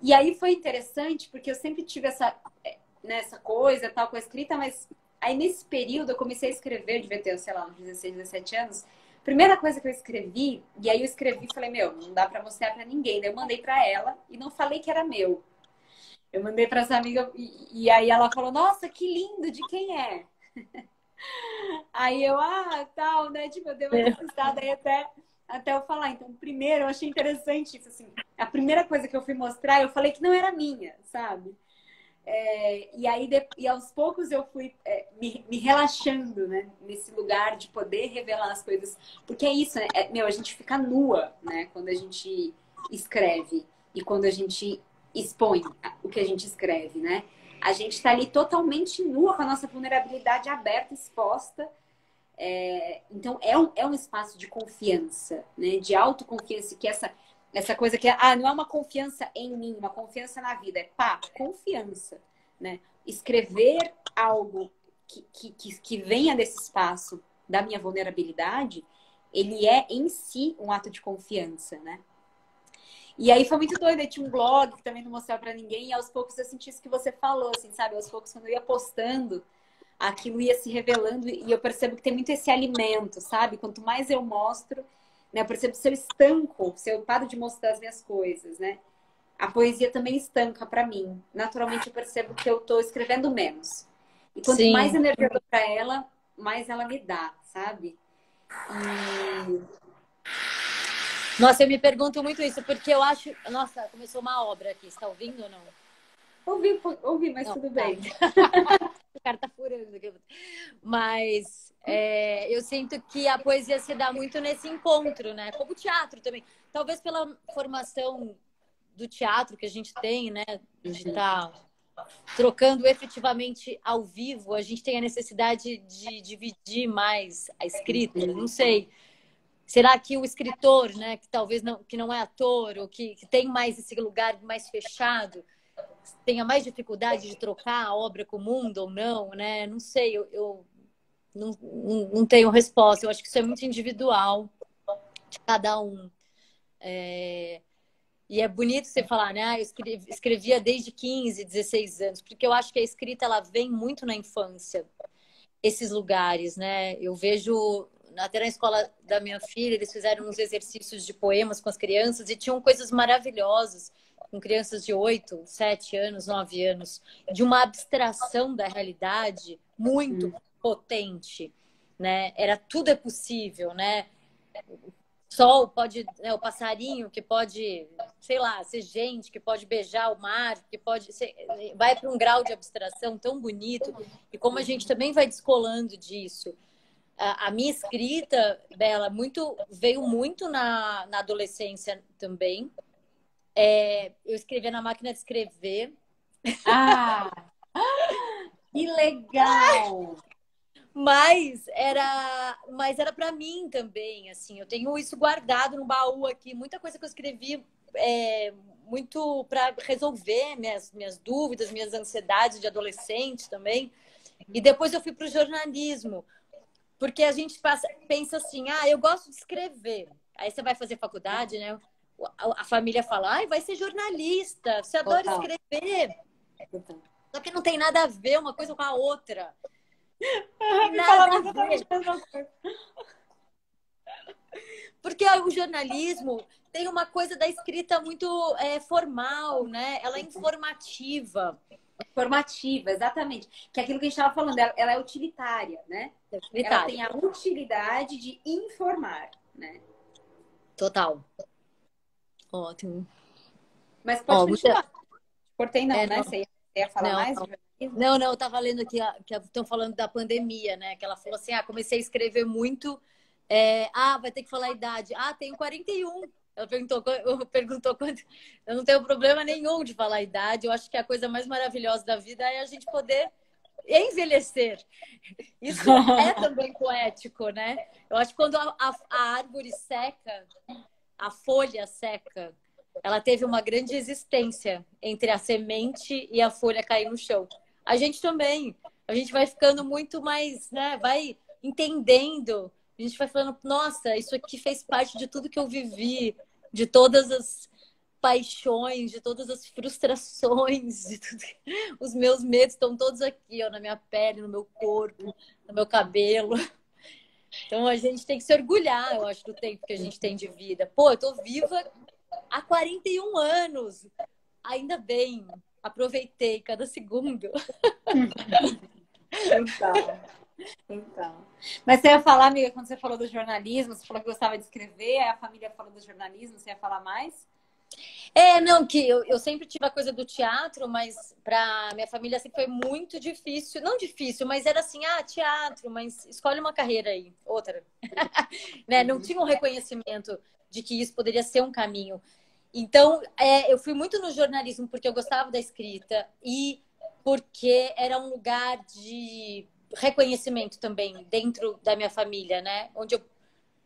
E aí foi interessante, porque eu sempre tive essa coisa, tal, com a escrita, mas Aí, nesse período, eu comecei a escrever, devia ter, sei lá, uns 16, 17 anos. Primeira coisa que eu escrevi, e aí eu escrevi e falei, meu, não dá pra mostrar pra ninguém. Daí eu mandei pra ela e não falei que era meu. Eu mandei pra essa amiga e aí ela falou, nossa, que lindo, de quem é? Aí eu, tal, né? Tipo, eu dei uma despistada aí até eu falar. Então, primeiro, eu achei interessante isso, assim. A primeira coisa que eu fui mostrar, eu falei que não era minha, sabe? E aí, e aos poucos eu fui me relaxando, né? Nesse lugar de poder revelar as coisas. Porque é isso, né? Meu, a gente fica nua, né? Quando a gente escreve e quando a gente expõe o que a gente escreve, né? A gente está ali totalmente nua, com a nossa vulnerabilidade aberta, exposta. Então, é um espaço de confiança, né? De autoconfiança, que essa coisa que não é uma confiança em mim, uma confiança na vida, confiança, né? Escrever algo que venha desse espaço da minha vulnerabilidade, ele é em si um ato de confiança, né? E aí foi muito doido, aí tinha um blog que também não mostrava pra ninguém, e aos poucos eu senti isso que você falou, assim, sabe? Aos poucos, quando eu ia postando, aquilo ia se revelando, e eu percebo que tem muito esse alimento, sabe? Quanto mais eu mostro, né? Eu percebo se eu estanco, se eu paro de mostrar as minhas coisas, né? A poesia também estanca pra mim. Naturalmente eu percebo que eu tô escrevendo menos. E quanto mais Sim. energia eu dou pra ela, mais ela me dá, sabe? E Nossa, eu me pergunto muito isso, porque eu acho... Nossa, começou uma obra aqui. Você tá ouvindo ou não? ouvi, mas Não, tudo tá. bem. O cara tá furando aqui. Mas eu sinto que a poesia se dá muito nesse encontro, né? Como o teatro também. Talvez pela formação do teatro que a gente tem, né? De estar trocando efetivamente ao vivo, a gente tem a necessidade de dividir mais a escrita. Não sei. Será que o escritor, né, que talvez que não é ator, ou que tem mais esse lugar mais fechado, tenha mais dificuldade de trocar a obra com o mundo ou não, né? Não sei, eu não tenho resposta. Eu acho que isso é muito individual de cada um. E é bonito você falar, né? Eu escrevia desde 15, 16 anos, porque eu acho que a escrita ela vem muito na infância, esses lugares, né? Eu vejo até na escola da minha filha, eles fizeram uns exercícios de poemas com as crianças e tinham coisas maravilhosas com crianças de 8, 7 anos, 9 anos, de uma abstração da realidade muito potente, né? Era tudo é possível, né? Sol pode, né, o passarinho que pode, sei lá, ser gente, que pode beijar o mar, que pode ser, vai para um grau de abstração tão bonito. E como a gente também vai descolando disso. A minha escrita, Bela, veio muito na adolescência também. Eu escrevia na máquina de escrever. Ah, que legal! Mas era para mim também, assim. Eu tenho isso guardado no baú aqui, muita coisa que eu escrevi muito para resolver minhas dúvidas, minhas ansiedades de adolescente também. E depois eu fui para o jornalismo, porque a gente pensa assim, eu gosto de escrever. Aí você vai fazer faculdade, né? A família fala, vai ser jornalista, você adora Total. escrever. Total. Só que não tem nada a ver uma coisa com a outra. Me falava exatamente a mesma coisa. Porque o jornalismo tem uma coisa da escrita muito formal, né? Ela é informativa. Formativa, exatamente. Que é aquilo que a gente estava falando, ela é utilitária, né? Ela tem a utilidade de informar, né? Total. Ótimo. Mas pode continuar. Cortei não, né? Não. Você ia falar mais? Não, eu tava lendo aqui que estão falando da pandemia, né? Que ela falou assim, comecei a escrever muito. Vai ter que falar a idade. Tenho 41. Ela perguntou quanto. Eu não tenho problema nenhum de falar a idade. Eu acho que a coisa mais maravilhosa da vida é a gente poder envelhecer. Isso é também poético, né? Eu acho que quando a árvore seca, a folha seca, ela teve uma grande existência entre a semente e a folha cair no chão. A gente também. A gente vai ficando muito mais, né? Vai entendendo. A gente vai falando, nossa, isso aqui fez parte de tudo que eu vivi, de todas paixões, de todas as frustrações, de tudo. Os meus medos estão todos aqui, ó, na minha pele, no meu corpo, no meu cabelo. Então a gente tem que se orgulhar, eu acho, do tempo que a gente tem de vida. Pô, eu tô viva há 41 anos. Ainda bem, aproveitei cada segundo. Então, então. Mas você ia falar, amiga, quando você falou do jornalismo, você falou que gostava de escrever, aí a família falou do jornalismo, você ia falar mais? Não, que eu sempre tive a coisa do teatro, mas para minha família sempre foi muito difícil. Não difícil, mas era assim, teatro, mas escolhe uma carreira aí, outra. Né? Não tinha um reconhecimento de que isso poderia ser um caminho. Então, eu fui muito no jornalismo porque eu gostava da escrita e porque era um lugar de reconhecimento também dentro da minha família, né? Onde eu,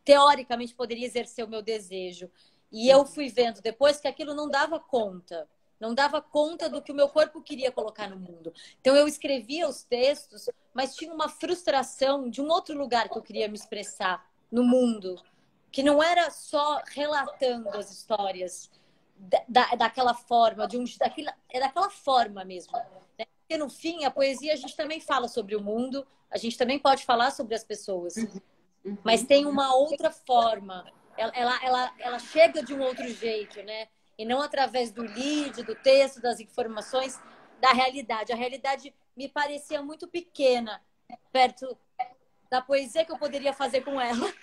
teoricamente, poderia exercer o meu desejo. E eu fui vendo depois que aquilo não dava conta. Não dava conta do que o meu corpo queria colocar no mundo. Então, eu escrevia os textos, mas tinha uma frustração de um outro lugar que eu queria me expressar no mundo, que não era só relatando as histórias daquela forma, daquela forma mesmo. Né? Porque, no fim, a poesia, a gente também fala sobre o mundo, a gente também pode falar sobre as pessoas. Mas tem uma outra forma. Ela chega de um outro jeito, né? E não através do lead, do texto, das informações, da realidade. A realidade me parecia muito pequena perto da poesia que eu poderia fazer com ela.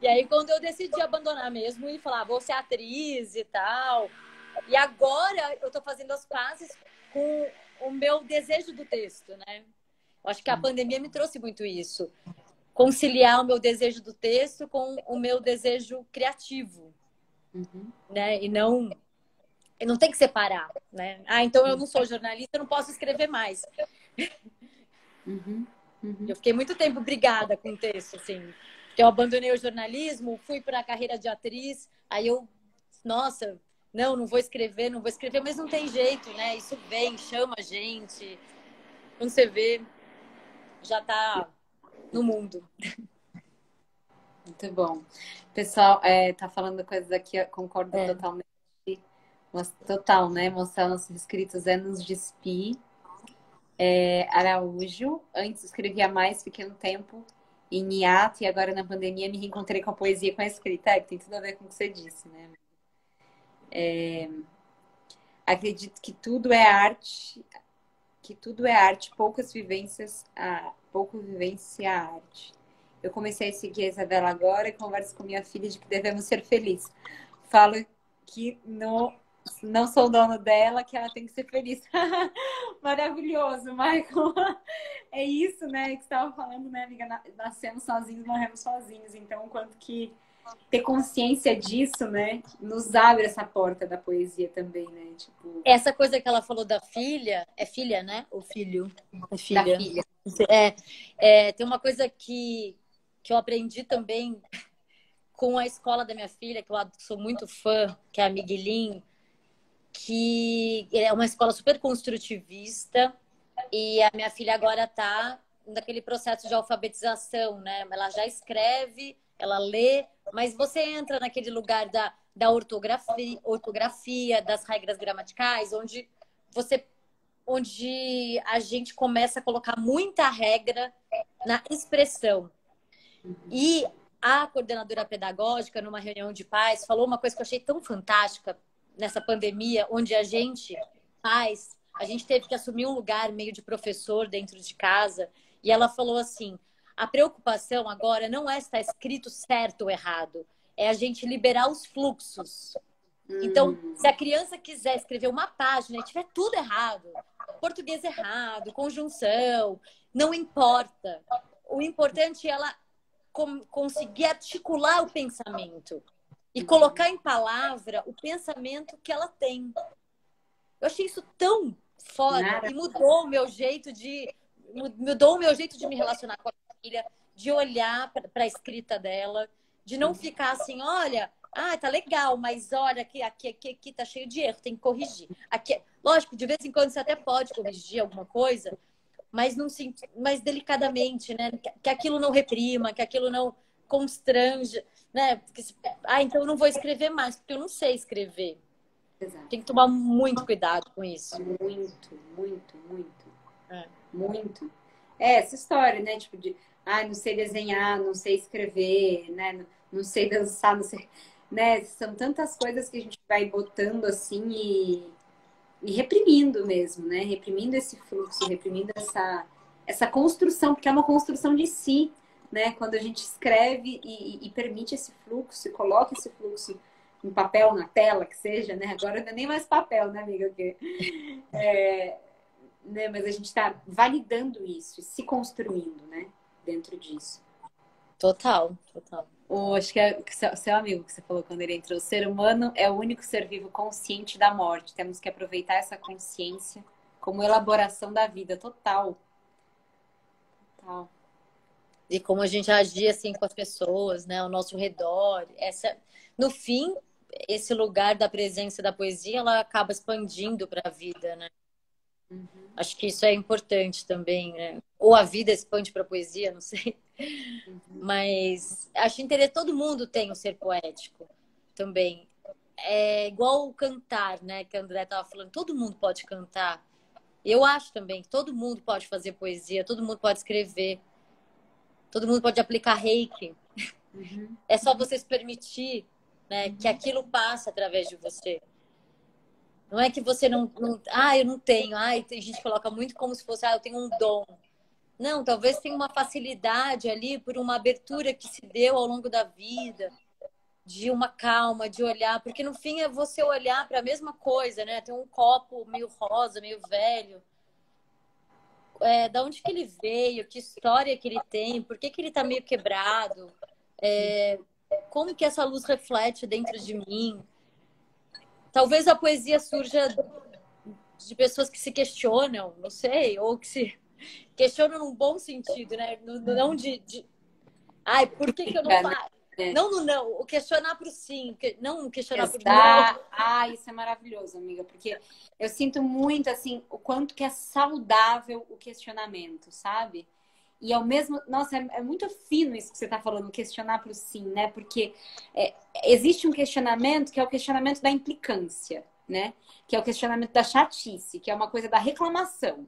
E aí, quando eu decidi abandonar mesmo e falar, vou ser atriz e tal. E agora eu tô fazendo as pazes com o meu desejo do texto, né? Eu acho que a pandemia me trouxe muito isso. Conciliar o meu desejo do texto com o meu desejo criativo, né? E não tem que separar, né? Então eu não sou jornalista, eu não posso escrever mais. Eu fiquei muito tempo brigada com o texto, assim. Que eu abandonei o jornalismo, fui para a carreira de atriz, aí eu, nossa, não vou escrever, mas não tem jeito, né? Isso vem, chama a gente. Quando você vê, já tá no mundo. Muito bom. O pessoal tá falando coisas aqui, eu concordo totalmente. Mas, total, né? Mostrar nossos escritos é nos despir. Araújo. Antes escrevia mais, fiquei um tempo em hiato e agora na pandemia me reencontrei com a poesia e com a escrita. Que tem tudo a ver com o que você disse, né? Acredito que tudo é arte, pouco vivência a arte. Eu comecei a seguir a Isabela agora e converso com minha filha de que devemos ser felizes. Falo que não sou dono dela, que ela tem que ser feliz. Maravilhoso, Michael. É isso, né, que você estava falando, né, amiga? Nascemos sozinhos, morremos sozinhos. Então, o quanto que ter consciência disso, né, nos abre essa porta da poesia também, né? Tipo... Essa coisa que ela falou da filha, é filha, né? O filho. É filha. Da filha. Tem uma coisa que eu aprendi também com a escola da minha filha, que eu sou muito fã, que é a Miguelin, que é uma escola super construtivista e a minha filha agora está naquele processo de alfabetização, né? Ela já escreve, ela lê, mas você entra naquele lugar da ortografia, das regras gramaticais, onde a gente começa a colocar muita regra na expressão. E a coordenadora pedagógica, numa reunião de pais, falou uma coisa que eu achei tão fantástica nessa pandemia, onde a gente teve que assumir um lugar meio de professor dentro de casa, e ela falou assim, a preocupação agora não é se está escrito certo ou errado, é a gente liberar os fluxos. Então, se a criança quiser escrever uma página e tiver tudo errado, português errado, conjunção, não importa. O importante é ela conseguir articular o pensamento e colocar em palavra o pensamento que ela tem. Eu achei isso tão foda e mudou o meu jeito de me relacionar com a filha, de olhar para a escrita dela, de não ficar assim, olha, tá legal, mas olha, aqui tá cheio de erro, tem que corrigir. Aqui, lógico, de vez em quando você até pode corrigir alguma coisa, mas mais delicadamente, né? Que aquilo não reprima, que aquilo não constrange. né? Porque, então eu não vou escrever mais, porque eu não sei escrever. Exato. Tem que tomar muito cuidado com isso. Muito, muito, muito. É. Muito. É, essa história, né? Tipo de, não sei desenhar, não sei escrever, né? Não sei dançar, não sei, né? São tantas coisas que a gente vai botando assim e reprimindo mesmo, né? Reprimindo esse fluxo, reprimindo essa construção, porque é uma construção de si, né? Quando a gente escreve e permite esse fluxo, e coloca esse fluxo em papel, na tela, que seja, né? Agora não é nem mais papel, né, amiga? Porque, né? Mas a gente está validando isso, se construindo, né? Dentro disso. Total, total. Acho que é seu amigo que você falou quando ele entrou. O ser humano é o único ser vivo consciente da morte. Temos que aproveitar essa consciência como elaboração da vida. Total. Total. E como a gente agir assim com as pessoas, né, ao nosso redor. No fim, esse lugar da presença da poesia, ela acaba expandindo para a vida, né? Uhum. Acho que isso é importante também, né? Ou a vida expande para a poesia, não sei. Uhum. Mas acho interessante, todo mundo tem um ser poético também. É igual o cantar, né? Que a André estava falando, todo mundo pode cantar. Eu acho também que todo mundo pode fazer poesia, todo mundo pode escrever, todo mundo pode aplicar reiki. Uhum. É só você se permitir, né, que aquilo passe através de você. Não é que você não, eu não tenho. Tem gente que coloca muito como se fosse, eu tenho um dom. Não, talvez tenha uma facilidade ali por uma abertura que se deu ao longo da vida, de uma calma, de olhar, porque no fim é você olhar para a mesma coisa, né? Tem um copo meio rosa, meio velho. Da onde que ele veio, que história que ele tem, por que que ele está meio quebrado, como que essa luz reflete dentro de mim. Talvez a poesia surja de pessoas que se questionam, não sei, ou que se questionam num bom sentido, né? Não por que que eu não faço? Não, o questionar para o sim, não questionar para o não. Isso é maravilhoso, amiga, porque eu sinto muito, assim, o quanto que é saudável o questionamento, sabe? E ao mesmo... Nossa, é muito fino isso que você está falando, questionar para o sim, né? Porque existe um questionamento que é o questionamento da implicância, né? Que é o questionamento da chatice, que é uma coisa da reclamação,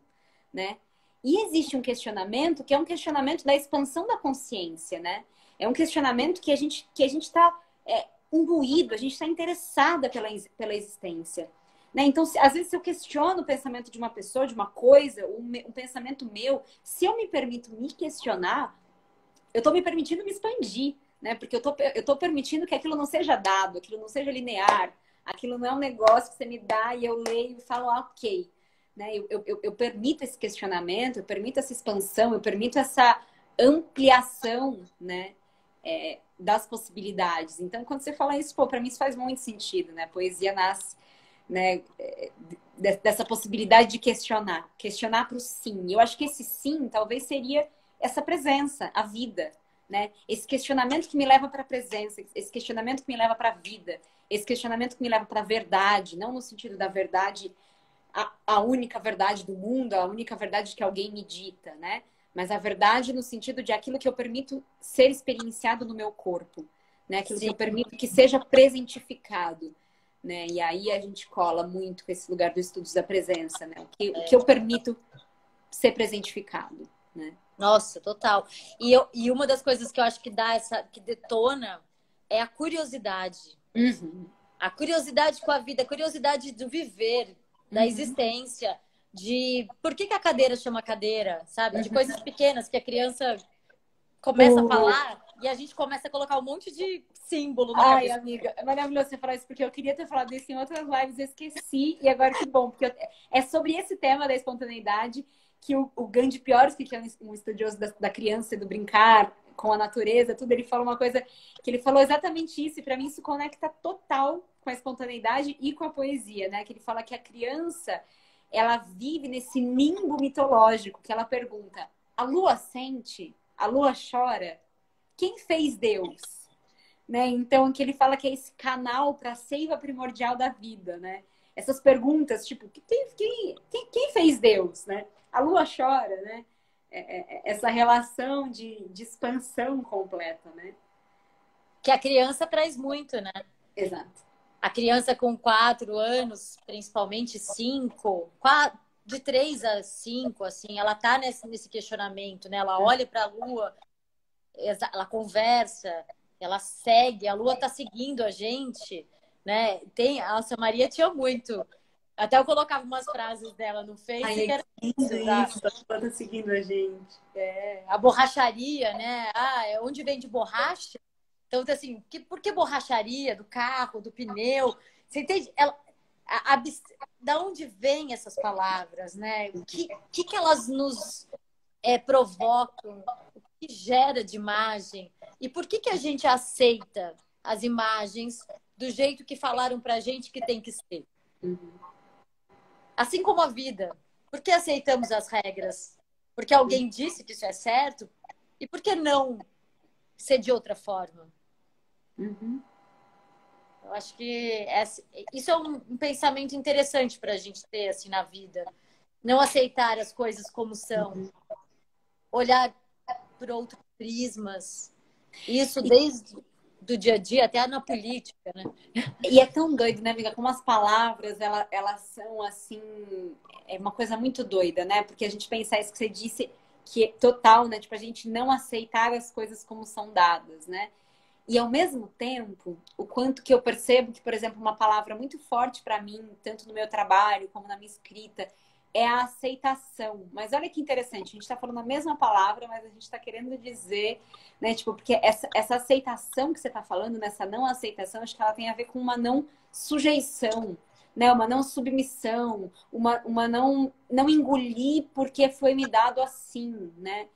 né? E existe um questionamento que é um questionamento da expansão da consciência, né? É um questionamento que a gente está imbuído, a gente está interessada pela existência. Né? Então, às vezes, se eu questiono o pensamento de uma pessoa, de uma coisa, um pensamento meu, se eu me permito me questionar, eu estou me permitindo me expandir, né? Porque eu estou permitindo que aquilo não seja dado, aquilo não seja linear, aquilo não é um negócio que você me dá e eu leio e falo, ok. Né? Eu permito esse questionamento, eu permito essa expansão, eu permito essa ampliação, né? Das possibilidades. Então, quando você fala isso, para mim isso faz muito sentido, né? A poesia nasce, né, dessa possibilidade de questionar para o sim. Eu acho que esse sim talvez seria essa presença, a vida, né? Esse questionamento que me leva para a presença, esse questionamento que me leva para a vida, esse questionamento que me leva para a verdade, não no sentido da verdade, a única verdade do mundo, a única verdade que alguém me dita, né? Mas a verdade no sentido de aquilo que eu permito ser experienciado no meu corpo, né? Aquilo que eu permito que seja presentificado, né? E aí a gente cola muito com esse lugar do estudos da presença, né? O que eu permito ser presentificado, né? Nossa, total. E uma das coisas que eu acho que que detona é a curiosidade. Uhum. A curiosidade com a vida, a curiosidade do viver, da existência, de por que a cadeira chama cadeira, sabe? De coisas pequenas que a criança começa a falar e a gente começa a colocar um monte de símbolo na cabeça. Amiga, é maravilhoso você falar isso, porque eu queria ter falado isso em outras lives, eu esqueci, e agora que bom, porque é sobre esse tema da espontaneidade que o Gandhi Piorsky, que é um estudioso da criança e do brincar com a natureza, tudo, ele fala uma coisa que ele falou exatamente isso, e para mim isso conecta total com a espontaneidade e com a poesia, né? Que ele fala que a criança, ela vive nesse limbo mitológico, que ela pergunta, a lua sente? A lua chora? Quem fez Deus? Né? Então, que ele fala que é esse canal para a seiva primordial da vida, né? Essas perguntas, tipo, quem fez Deus, né? A lua chora, né? Essa relação de expansão completa, né? que a criança traz muito, né? Exato. A criança com 4 anos, principalmente 5, de 3 a 5, assim, ela tá nesse questionamento, né? Ela olha para a lua, ela conversa, ela segue, a lua tá seguindo a gente, né? A Elsa Maria tinha muito. Até eu colocava umas frases dela no Face, que era isso, a lua tá seguindo a gente. a borracharia, né? Onde vem de borracha? Então, assim, por que borracharia do carro, do pneu? Você entende? Da onde vêm essas palavras, né? O que elas nos provocam? O que gera de imagem? E por que a gente aceita as imagens do jeito que falaram pra gente que tem que ser? Assim como a vida. Por que aceitamos as regras? Porque alguém disse que isso é certo? E por que não ser de outra forma? Eu acho que isso é um pensamento interessante para a gente ter assim na vida. Não aceitar as coisas como são. Olhar por outros prismas. Isso desde do dia a dia até na política, né? E é tão doido, né, amiga? Como as palavras, elas são assim... É uma coisa muito doida, né? Porque a gente pensar isso que você disse, que é total, né? Tipo, a gente não aceitar as coisas como são dadas, né? E ao mesmo tempo, o quanto que eu percebo que, por exemplo, uma palavra muito forte para mim, tanto no meu trabalho como na minha escrita, é a aceitação. Mas olha que interessante, a gente está falando a mesma palavra, mas a gente está querendo dizer, né? Tipo, porque essa aceitação que você está falando, nessa não aceitação, acho que ela tem a ver com uma não sujeição, né? Uma não submissão, uma não engolir porque foi me dado assim, né?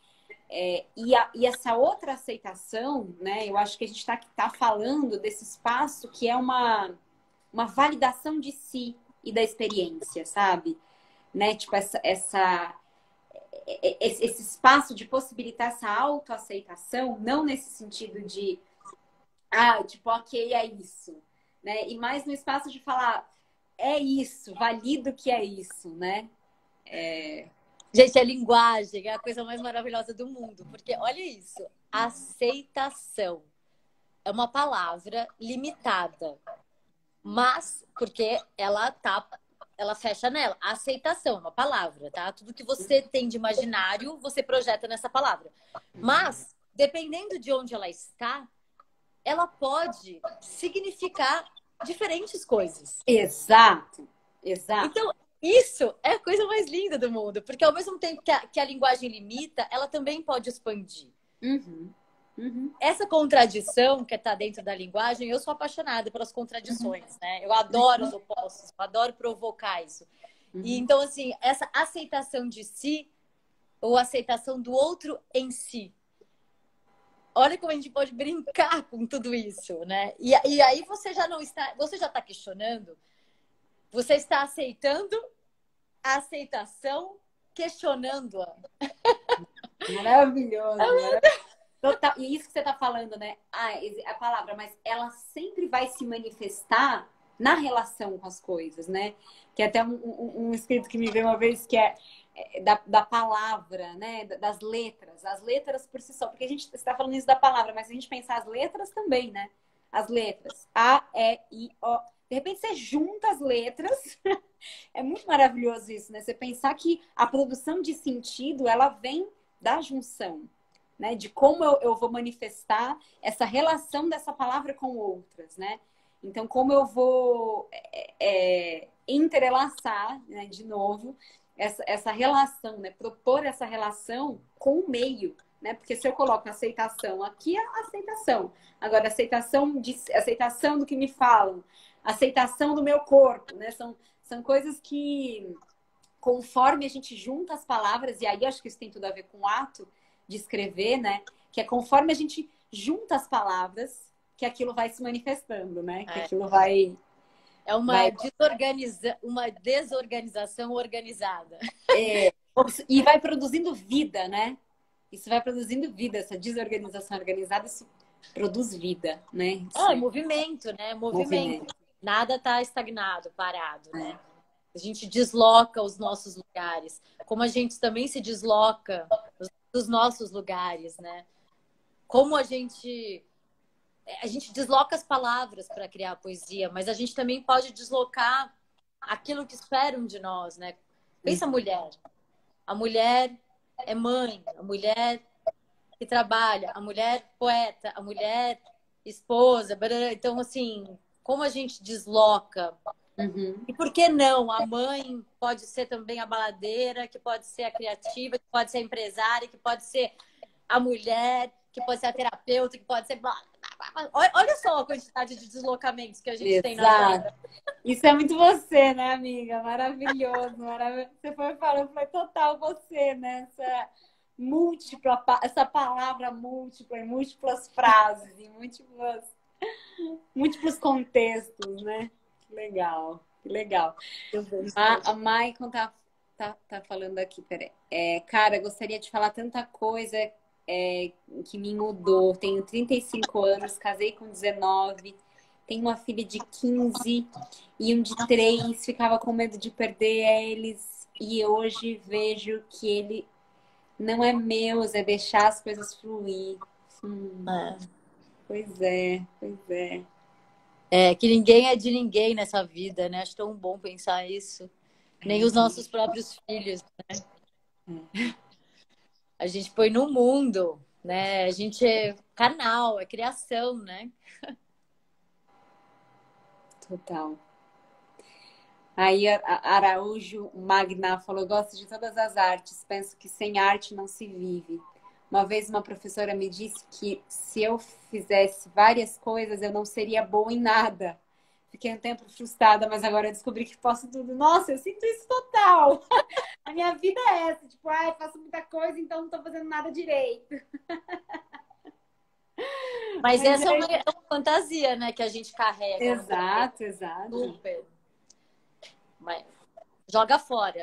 E essa outra aceitação, né? Eu acho que a gente tá falando desse espaço que é uma validação de si e da experiência, sabe? Né? Tipo, esse espaço de possibilitar essa autoaceitação, não nesse sentido de, tipo, ok, é isso, né? E mais no espaço de falar, é isso, valido que é isso, né? Gente, a linguagem é a coisa mais maravilhosa do mundo, porque olha isso, aceitação é uma palavra limitada, mas porque ela fecha nela. A aceitação é uma palavra, tá? Tudo que você tem de imaginário, você projeta nessa palavra. Mas, dependendo de onde ela está, ela pode significar diferentes coisas. Exato, exato. Então, isso é a coisa mais linda do mundo, porque ao mesmo tempo que a linguagem limita, ela também pode expandir. Essa contradição que está dentro da linguagem, eu sou apaixonada pelas contradições, né? Eu adoro os opostos, eu adoro provocar isso. E então, assim, essa aceitação de si ou aceitação do outro em si. Olha como a gente pode brincar com tudo isso, né? E aí você já está questionando, você está aceitando a aceitação, questionando-a. Maravilhoso, maravilhoso. Total. E isso que você está falando, né? A palavra, mas ela sempre vai se manifestar na relação com as coisas, né? Que é até um escrito que me veio uma vez que é da palavra, né? Das letras. As letras por si só. Porque a gente está falando isso da palavra, mas se a gente pensar as letras também, né? As letras. A, E, I, O. De repente você junta as letras. É muito maravilhoso isso, né? Você pensar que a produção de sentido, ela vem da junção. Né, de como eu vou manifestar essa relação dessa palavra com outras, né? Então, como eu vou entrelaçar, né, de novo, essa relação, né? Propor essa relação com o meio, né? Porque se eu coloco aceitação aqui, é aceitação. Agora, aceitação do que me falam, aceitação do meu corpo, né? São coisas que, conforme a gente junta as palavras, e aí acho que isso tem tudo a ver com o ato de escrever, né? Que é conforme a gente junta as palavras que aquilo vai se manifestando, né? Que aquilo vai... É uma desorganização organizada. E vai produzindo vida, né? Isso vai produzindo vida. Essa desorganização organizada, isso produz vida, né? Movimento, né? Movimento. Nada está estagnado, parado, né? A gente desloca os nossos lugares. Como a gente também se desloca dos nossos lugares, né? Como a gente a gente desloca as palavras para criar a poesia, mas a gente também pode deslocar aquilo que esperam de nós, né? Pensa a mulher. A mulher é mãe, a mulher que trabalha, a mulher poeta, a mulher esposa. Então, assim, como a gente desloca? E por que não? A mãe pode ser também a baladeira, que pode ser a criativa, que pode ser a empresária, que pode ser a mulher, que pode ser a terapeuta, que pode ser... Olha só a quantidade de deslocamentos que a gente tem na vida. Isso é muito você, né, amiga? Maravilhoso, maravilhoso. Você foi falando, foi total você, né? Essa palavra múltipla, em múltiplas frases, em múltiplos contextos, né? Que legal, que legal. A Maicon tá falando aqui, peraí. Cara, gostaria de falar tanta coisa que me mudou. Tenho 35 anos, casei com 19, tenho uma filha de 15 e um de 3. Ficava com medo de perder eles e hoje vejo que ele não é meu, é deixar as coisas fluir. Pois é, pois é. Que ninguém é de ninguém nessa vida, né? Acho tão bom pensar isso. Nem os nossos próprios filhos, né? A gente põe no mundo, né? A gente é canal, é criação, né? Total. Aí a Araújo Magna falou: gosto de todas as artes, penso que sem arte não se vive. Uma vez uma professora me disse que se eu fizesse várias coisas, eu não seria boa em nada. Fiquei um tempo frustrada, mas agora eu descobri que posso tudo. Nossa, eu sinto isso total. A minha vida é essa, tipo, faço muita coisa, então não tô fazendo nada direito. Mas essa é uma fantasia, né, que a gente carrega. Exato, exato. Super. Mas joga fora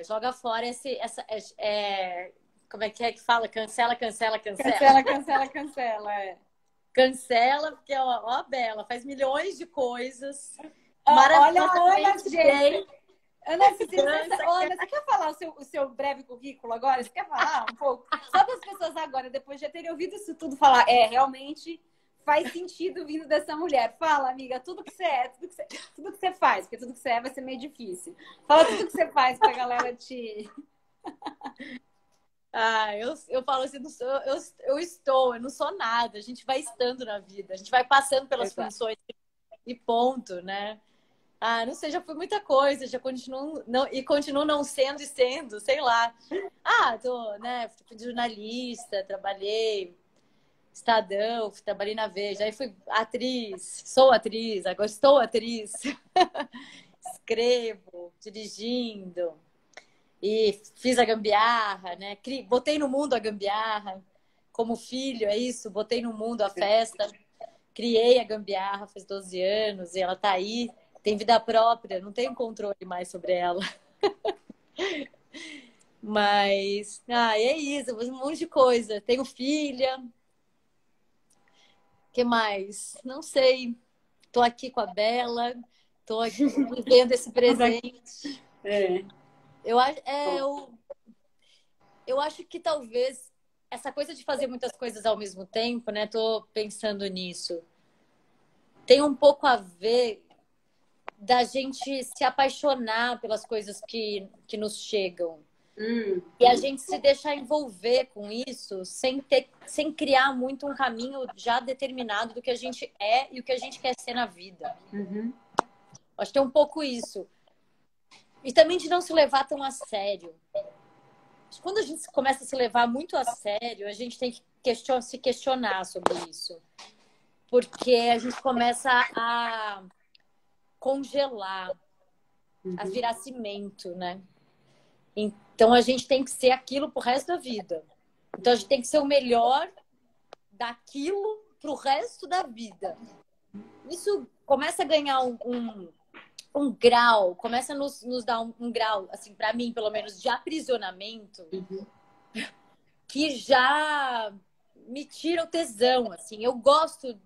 como é que fala? Cancela. Cancela. Cancela, porque ó, a Bela faz milhões de coisas. Olha, Ana, gente. Ana, você quer falar o seu breve currículo agora? Você quer falar um pouco? Só para as pessoas agora, depois de já terem ouvido isso tudo, falar, realmente faz sentido vindo dessa mulher. Fala, amiga, tudo que você é, tudo que você faz, porque tudo que você é vai ser meio difícil. Fala tudo que você faz para a galera te... Eu falo assim, eu não sou nada. A gente vai estando na vida, a gente vai passando pelas funções e ponto, né? Não sei, já fui muita coisa, já continuo não sendo e sendo, sei lá. Tô, né? Fui de jornalista, trabalhei Estadão, trabalhei na Veja, aí fui atriz, sou atriz, agora estou atriz, escrevo, dirigindo. E fiz a gambiarra, né? Botei no mundo a gambiarra como filho, é isso? Botei no mundo a festa, criei a gambiarra, faz 12 anos e ela tá aí, tem vida própria, não tenho controle mais sobre ela. Mas, é isso, um monte de coisa. Tenho filha. Que mais? Não sei. Tô aqui com a Bela, tô aqui vivendo esse presente. Eu acho que talvez essa coisa de fazer muitas coisas ao mesmo tempo, né? Tô pensando nisso. Tem um pouco a ver da gente se apaixonar pelas coisas que nos chegam. E a gente se deixar envolver com isso sem criar muito um caminho já determinado do que a gente é e o que a gente quer ser na vida. Acho que é um pouco isso. E também de não se levar tão a sério. Quando a gente começa a se levar muito a sério, a gente tem que se questionar sobre isso. Porque a gente começa a congelar, a virar cimento, né? Então a gente tem que ser aquilo pro resto da vida. Então a gente tem que ser o melhor daquilo pro resto da vida. Isso começa a ganhar um grau, começa a nos dar um grau, assim, para mim, pelo menos, de aprisionamento, que já me tira o tesão, assim. Eu gosto...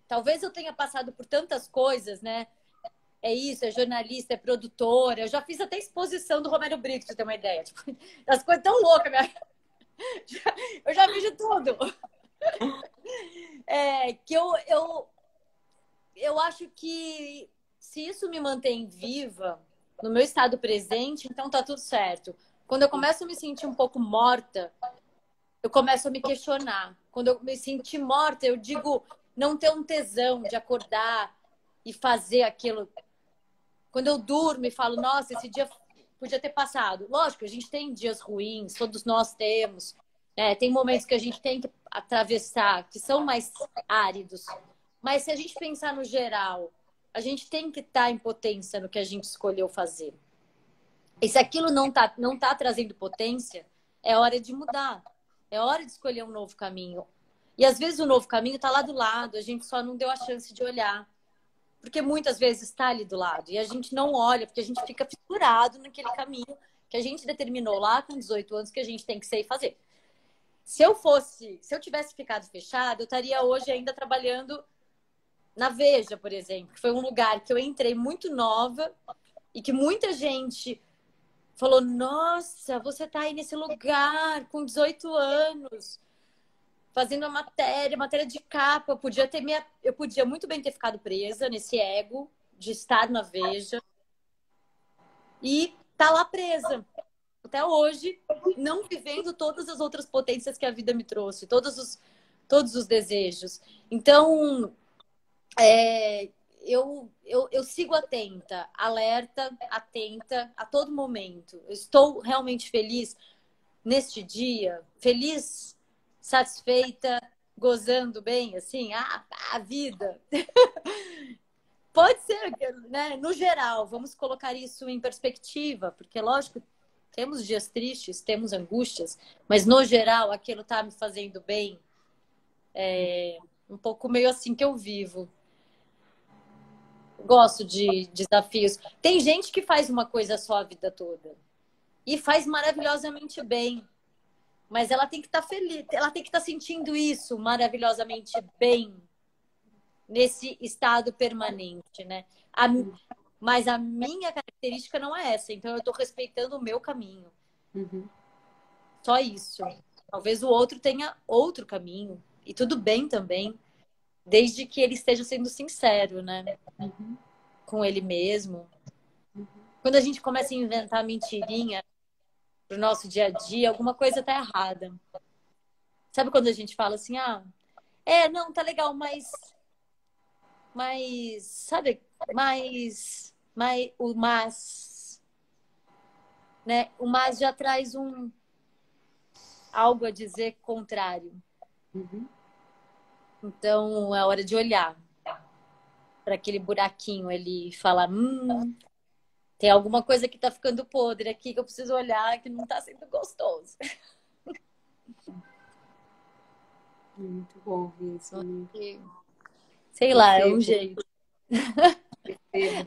Talvez eu tenha passado por tantas coisas, né? É isso, é jornalista, é produtora. Eu já fiz até exposição do Romero Brito, pra você ter uma ideia. Tipo, as coisas tão loucas, eu já fiz de tudo. Que eu acho que se isso me mantém viva no meu estado presente, então tá tudo certo. Quando eu começo a me sentir um pouco morta, eu começo a me questionar. Quando eu me sentir morta, eu digo não ter um tesão de acordar e fazer aquilo. Quando eu durmo e falo, nossa, esse dia podia ter passado. Lógico, a gente tem dias ruins, todos nós temos. Tem momentos que a gente tem que atravessar, que são mais áridos. Mas se a gente pensar no geral, a gente tem que estar em potência no que a gente escolheu fazer. E se aquilo não tá trazendo potência, é hora de mudar. É hora de escolher um novo caminho. E às vezes o novo caminho está lá do lado, a gente só não deu a chance de olhar. Porque muitas vezes está ali do lado. E a gente não olha, porque a gente fica fissurado naquele caminho que a gente determinou lá com 18 anos que a gente tem que ser e fazer. Se eu tivesse ficado fechado, eu estaria hoje ainda trabalhando na Veja, por exemplo, que foi um lugar que eu entrei muito nova e que muita gente falou, nossa, você tá aí nesse lugar com 18 anos, fazendo a matéria de capa. Eu podia muito bem ter ficado presa nesse ego de estar na Veja e tá lá presa até hoje, não vivendo todas as outras potências que a vida me trouxe, todos os desejos. Então, eu sigo atenta, alerta, atenta a todo momento. Eu estou realmente feliz neste dia, feliz, satisfeita, gozando bem, assim, a vida. Pode ser, né? No geral, vamos colocar isso em perspectiva, porque, lógico, temos dias tristes, temos angústias, mas, no geral, aquilo tá me fazendo bem. Um pouco meio assim que eu vivo. Gosto de desafios. Tem gente que faz uma coisa só a vida toda e faz maravilhosamente bem, mas ela tem que estar feliz, ela tem que estar sentindo isso maravilhosamente bem nesse estado permanente, né? Mas a minha característica não é essa, então eu estou respeitando o meu caminho. Uhum. Só isso. Talvez o outro tenha outro caminho e tudo bem também, desde que ele esteja sendo sincero, né? Uhum. Com ele mesmo. Quando a gente começa a inventar mentirinha pro nosso dia a dia, alguma coisa tá errada. Sabe quando a gente fala assim, não, tá legal, sabe, né? O mas já traz algo a dizer contrário. Uhum. Então, é hora de olhar para aquele buraquinho ali e falar, tem alguma coisa que tá ficando podre aqui que eu preciso olhar, que não tá sendo gostoso. Muito bom isso. Sei lá, é um jeito.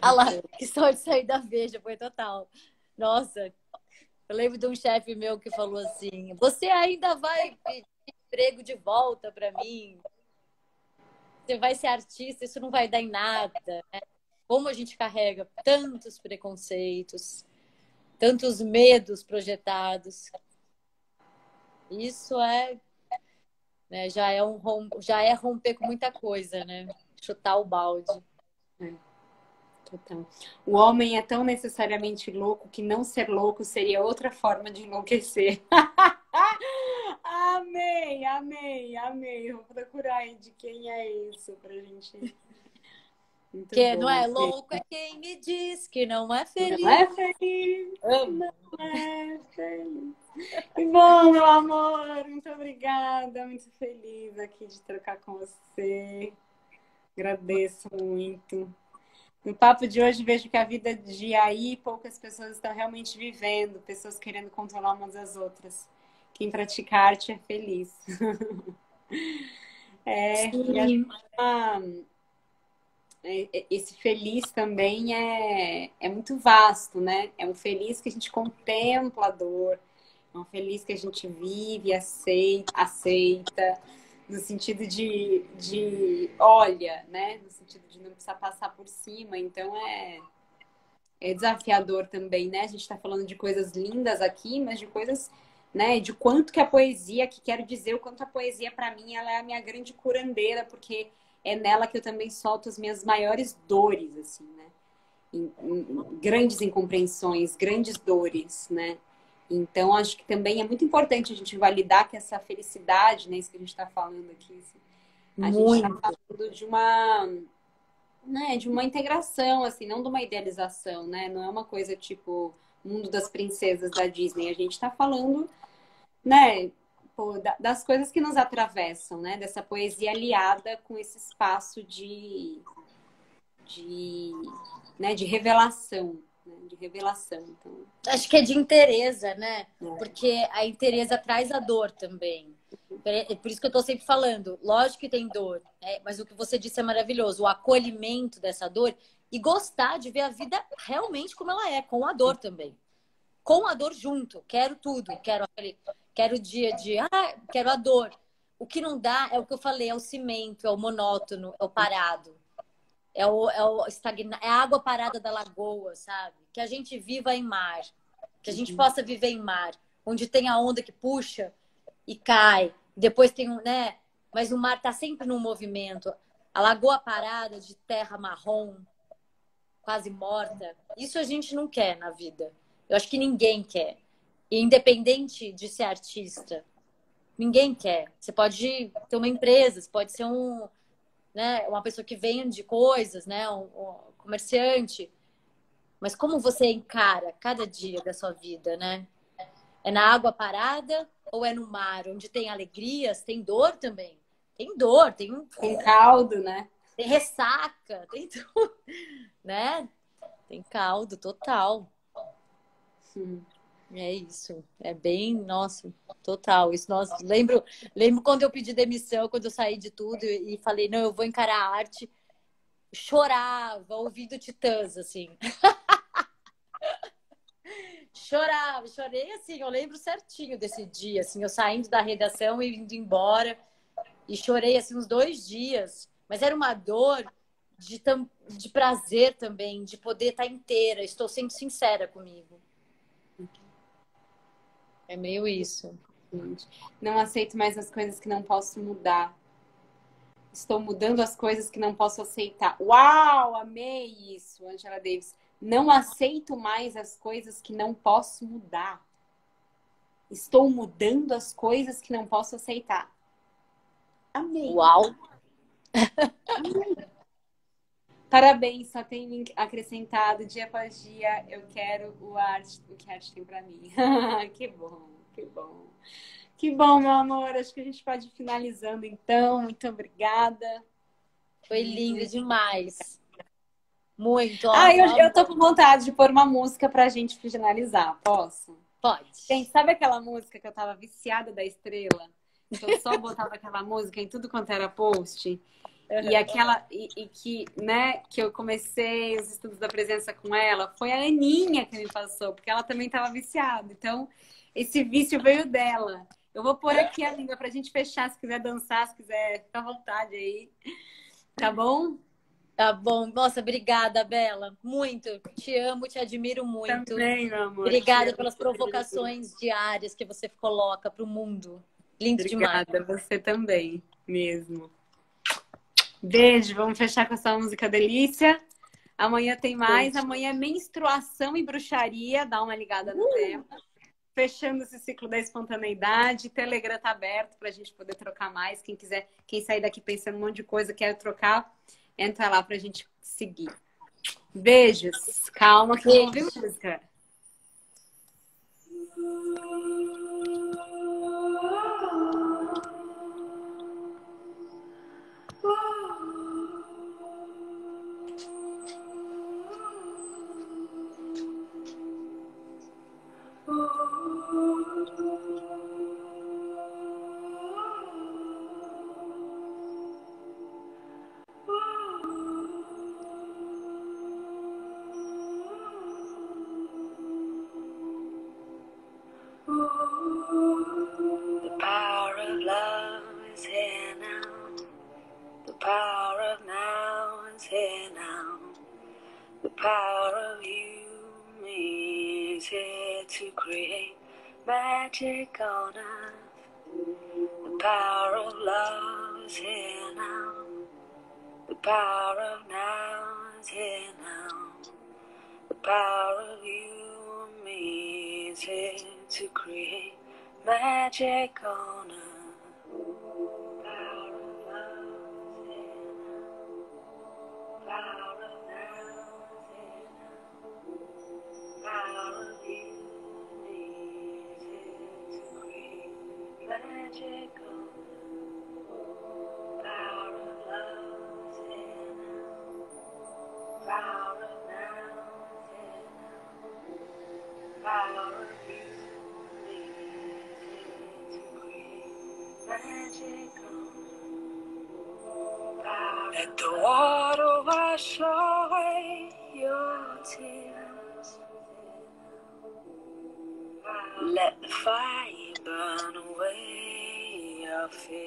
Ah lá, que sorte de sair da Veja, foi total. Nossa, eu lembro de um chefe meu que falou assim, você ainda vai pedir emprego de volta para mim? Você vai ser artista, isso não vai dar em nada, né? Como a gente carrega tantos preconceitos, tantos medos projetados. Isso né, já é romper com muita coisa, né? Chutar o balde. Total. O homem é tão necessariamente louco que não ser louco seria outra forma de enlouquecer. Amei, amei, amei. Vou procurar aí de quem é isso pra gente. Muito que bom, não é louco é quem me diz que não é feliz. Não é feliz. Amo. Não é feliz. Que bom, meu amor. Muito obrigada. Muito feliz aqui de trocar com você. Agradeço muito. No papo de hoje, vejo que a vida de aí poucas pessoas estão realmente vivendo, pessoas querendo controlar umas às outras. Quem pratica arte é feliz. Sim. Esse feliz também é muito vasto, né? É um feliz que a gente contempla a dor, é um feliz que a gente vive, aceita no sentido de olha, né? No sentido de não precisar passar por cima. Então é desafiador também, né? A gente está falando de coisas lindas aqui, mas de coisas né? De quanto que a poesia, que quero dizer o quanto a poesia para mim ela é a minha grande curandeira, porque é nela que eu também solto as minhas maiores dores, assim, né? Grandes incompreensões, grandes dores, né? Então, acho que também é muito importante a gente validar que essa felicidade, né? Isso que a gente está falando aqui, assim, a gente está Muito. falando de uma, né, de uma integração, assim, não de uma idealização, né? Não é uma coisa tipo Mundo das Princesas da Disney. A gente está falando, né, pô, das coisas que nos atravessam, né? Dessa poesia aliada com esse espaço de, né, de revelação, né? De revelação. Então, Acho que é de inteireza, né? é. Porque a inteireza traz a dor também. É por isso que eu tô sempre falando. Lógico que tem dor, né? Mas o que você disse é maravilhoso. O acolhimento dessa dor e gostar de ver a vida realmente como ela é, com a dor também. Com a dor junto. Quero tudo. Quero o dia de... quero a dor. O que não dá é o que eu falei, é o cimento, é o monótono, é o parado. É a água parada da lagoa, sabe? Que a gente viva em mar. Que a gente possa viver em mar. Onde tem a onda que puxa e cai. Depois tem um, né? Mas o mar tá sempre num movimento. A lagoa parada de terra marrom, quase morta. Isso a gente não quer na vida. Eu acho que ninguém quer. E independente de ser artista, ninguém quer. Você pode ter uma empresa, você pode ser né, uma pessoa que vende coisas, né, um comerciante. Mas como você encara cada dia da sua vida, né? É na água parada ou é no mar, onde tem alegrias, tem dor também? Tem dor, Com caldo, né? tem ressaca, tem tudo, né? Tem caldo total. Sim. É isso. É bem, nossa, total. Isso, nossa, lembro quando eu pedi demissão, quando eu saí de tudo e falei, não, eu vou encarar a arte. Chorava, ouvindo Titãs, assim. Chorava, chorei assim, eu lembro certinho desse dia, assim, eu saindo da redação e indo embora. E chorei, assim, uns 2 dias. Mas era uma dor de prazer também, de poder estar inteira. Estou sendo sincera comigo. É meio isso. Não aceito mais as coisas que não posso mudar. Estou mudando as coisas que não posso aceitar. Uau, amei isso, Angela Davis. Não aceito mais as coisas que não posso mudar. Estou mudando as coisas que não posso aceitar. Amei. Uau! Parabéns, só tem me acrescentado dia após dia. Eu quero o que a arte tem para mim. Que bom, que bom. Que bom, meu amor. Acho que a gente pode ir finalizando então. Muito obrigada. Foi lindo demais. Muito, ó, Ah, só eu tô amor. com vontade de pôr uma música pra gente finalizar. Posso? Pode. Gente, sabe aquela música que eu tava viciada da Estrela? Que eu só botava aquela música em tudo quanto era post? E aquela e que, né, que eu comecei os estudos da presença com ela, foi a Aninha que me passou, porque ela também estava viciada. Então, esse vício veio dela. Eu vou pôr aqui a língua pra gente fechar, se quiser dançar, se quiser, fica à vontade aí. Tá bom? Tá bom. Nossa, obrigada, Bela. Muito. Te amo, te admiro muito. Também, meu amor, te Obrigada amo. pelas provocações diárias que você coloca para o mundo. Lindo demais. Obrigada, você também, mesmo. Beijo, vamos fechar com essa música delícia. Amanhã tem mais. Beijo. Amanhã é menstruação e bruxaria. Dá uma ligada no tema. Fechando esse ciclo da espontaneidade. Telegram tá aberto para a gente poder trocar mais. Quem quiser, quem sair daqui pensando um monte de coisa, quer trocar, entra lá para a gente seguir. Beijos. Calma que eu vou ouvir música. The power of love is here now. The power of now is here now. The power of you is here to create magic on earth. The power of love is here now. The power of now is here now. The power of you and me is here to create magic on earth. Power of love is here now. Power of now is here now. Power of you and me is here to create magic on earth. Power of love is here now. Power of now is here now. Power of you and me is here to create magic on earth. Let the water wash away your tears. Let the fire burn away your fears.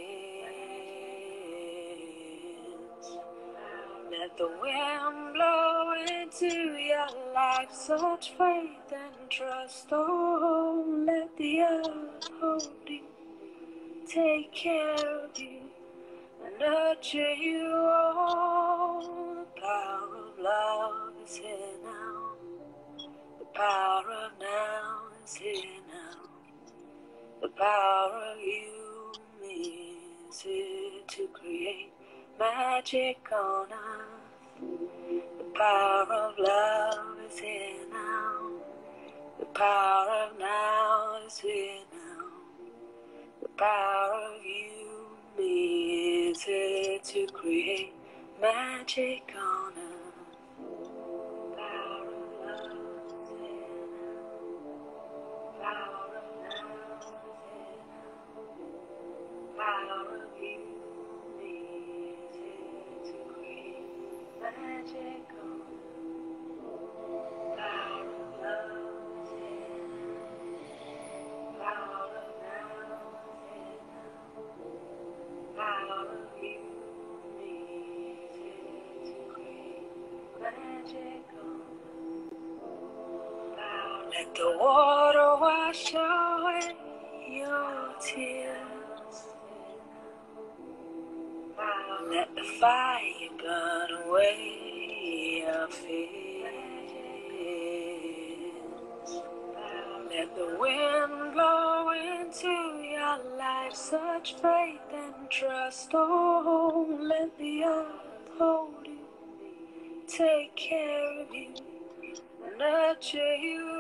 Let the wind blow into your life such faith and trust. Oh, let the earth hold you, take care of you, and nurture you. Oh, the power of love is here now. The power of now is here now. The power of you and me is here to create magic on earth. The power of love is here now. The power of now is here now. The power of you and me is here to create magic on earth. Power of love is here now. Power of now is here now. Power of you and me is here to create magic on earth. Power of love is here now. Power of now is here now. Power of you and me is here to create magic on earth. Let the water wash away your tears. Let the fire burn away your fears. Let the wind blow into your life such faith and trust. Oh, let the earth hold you, take care of you, nurture you.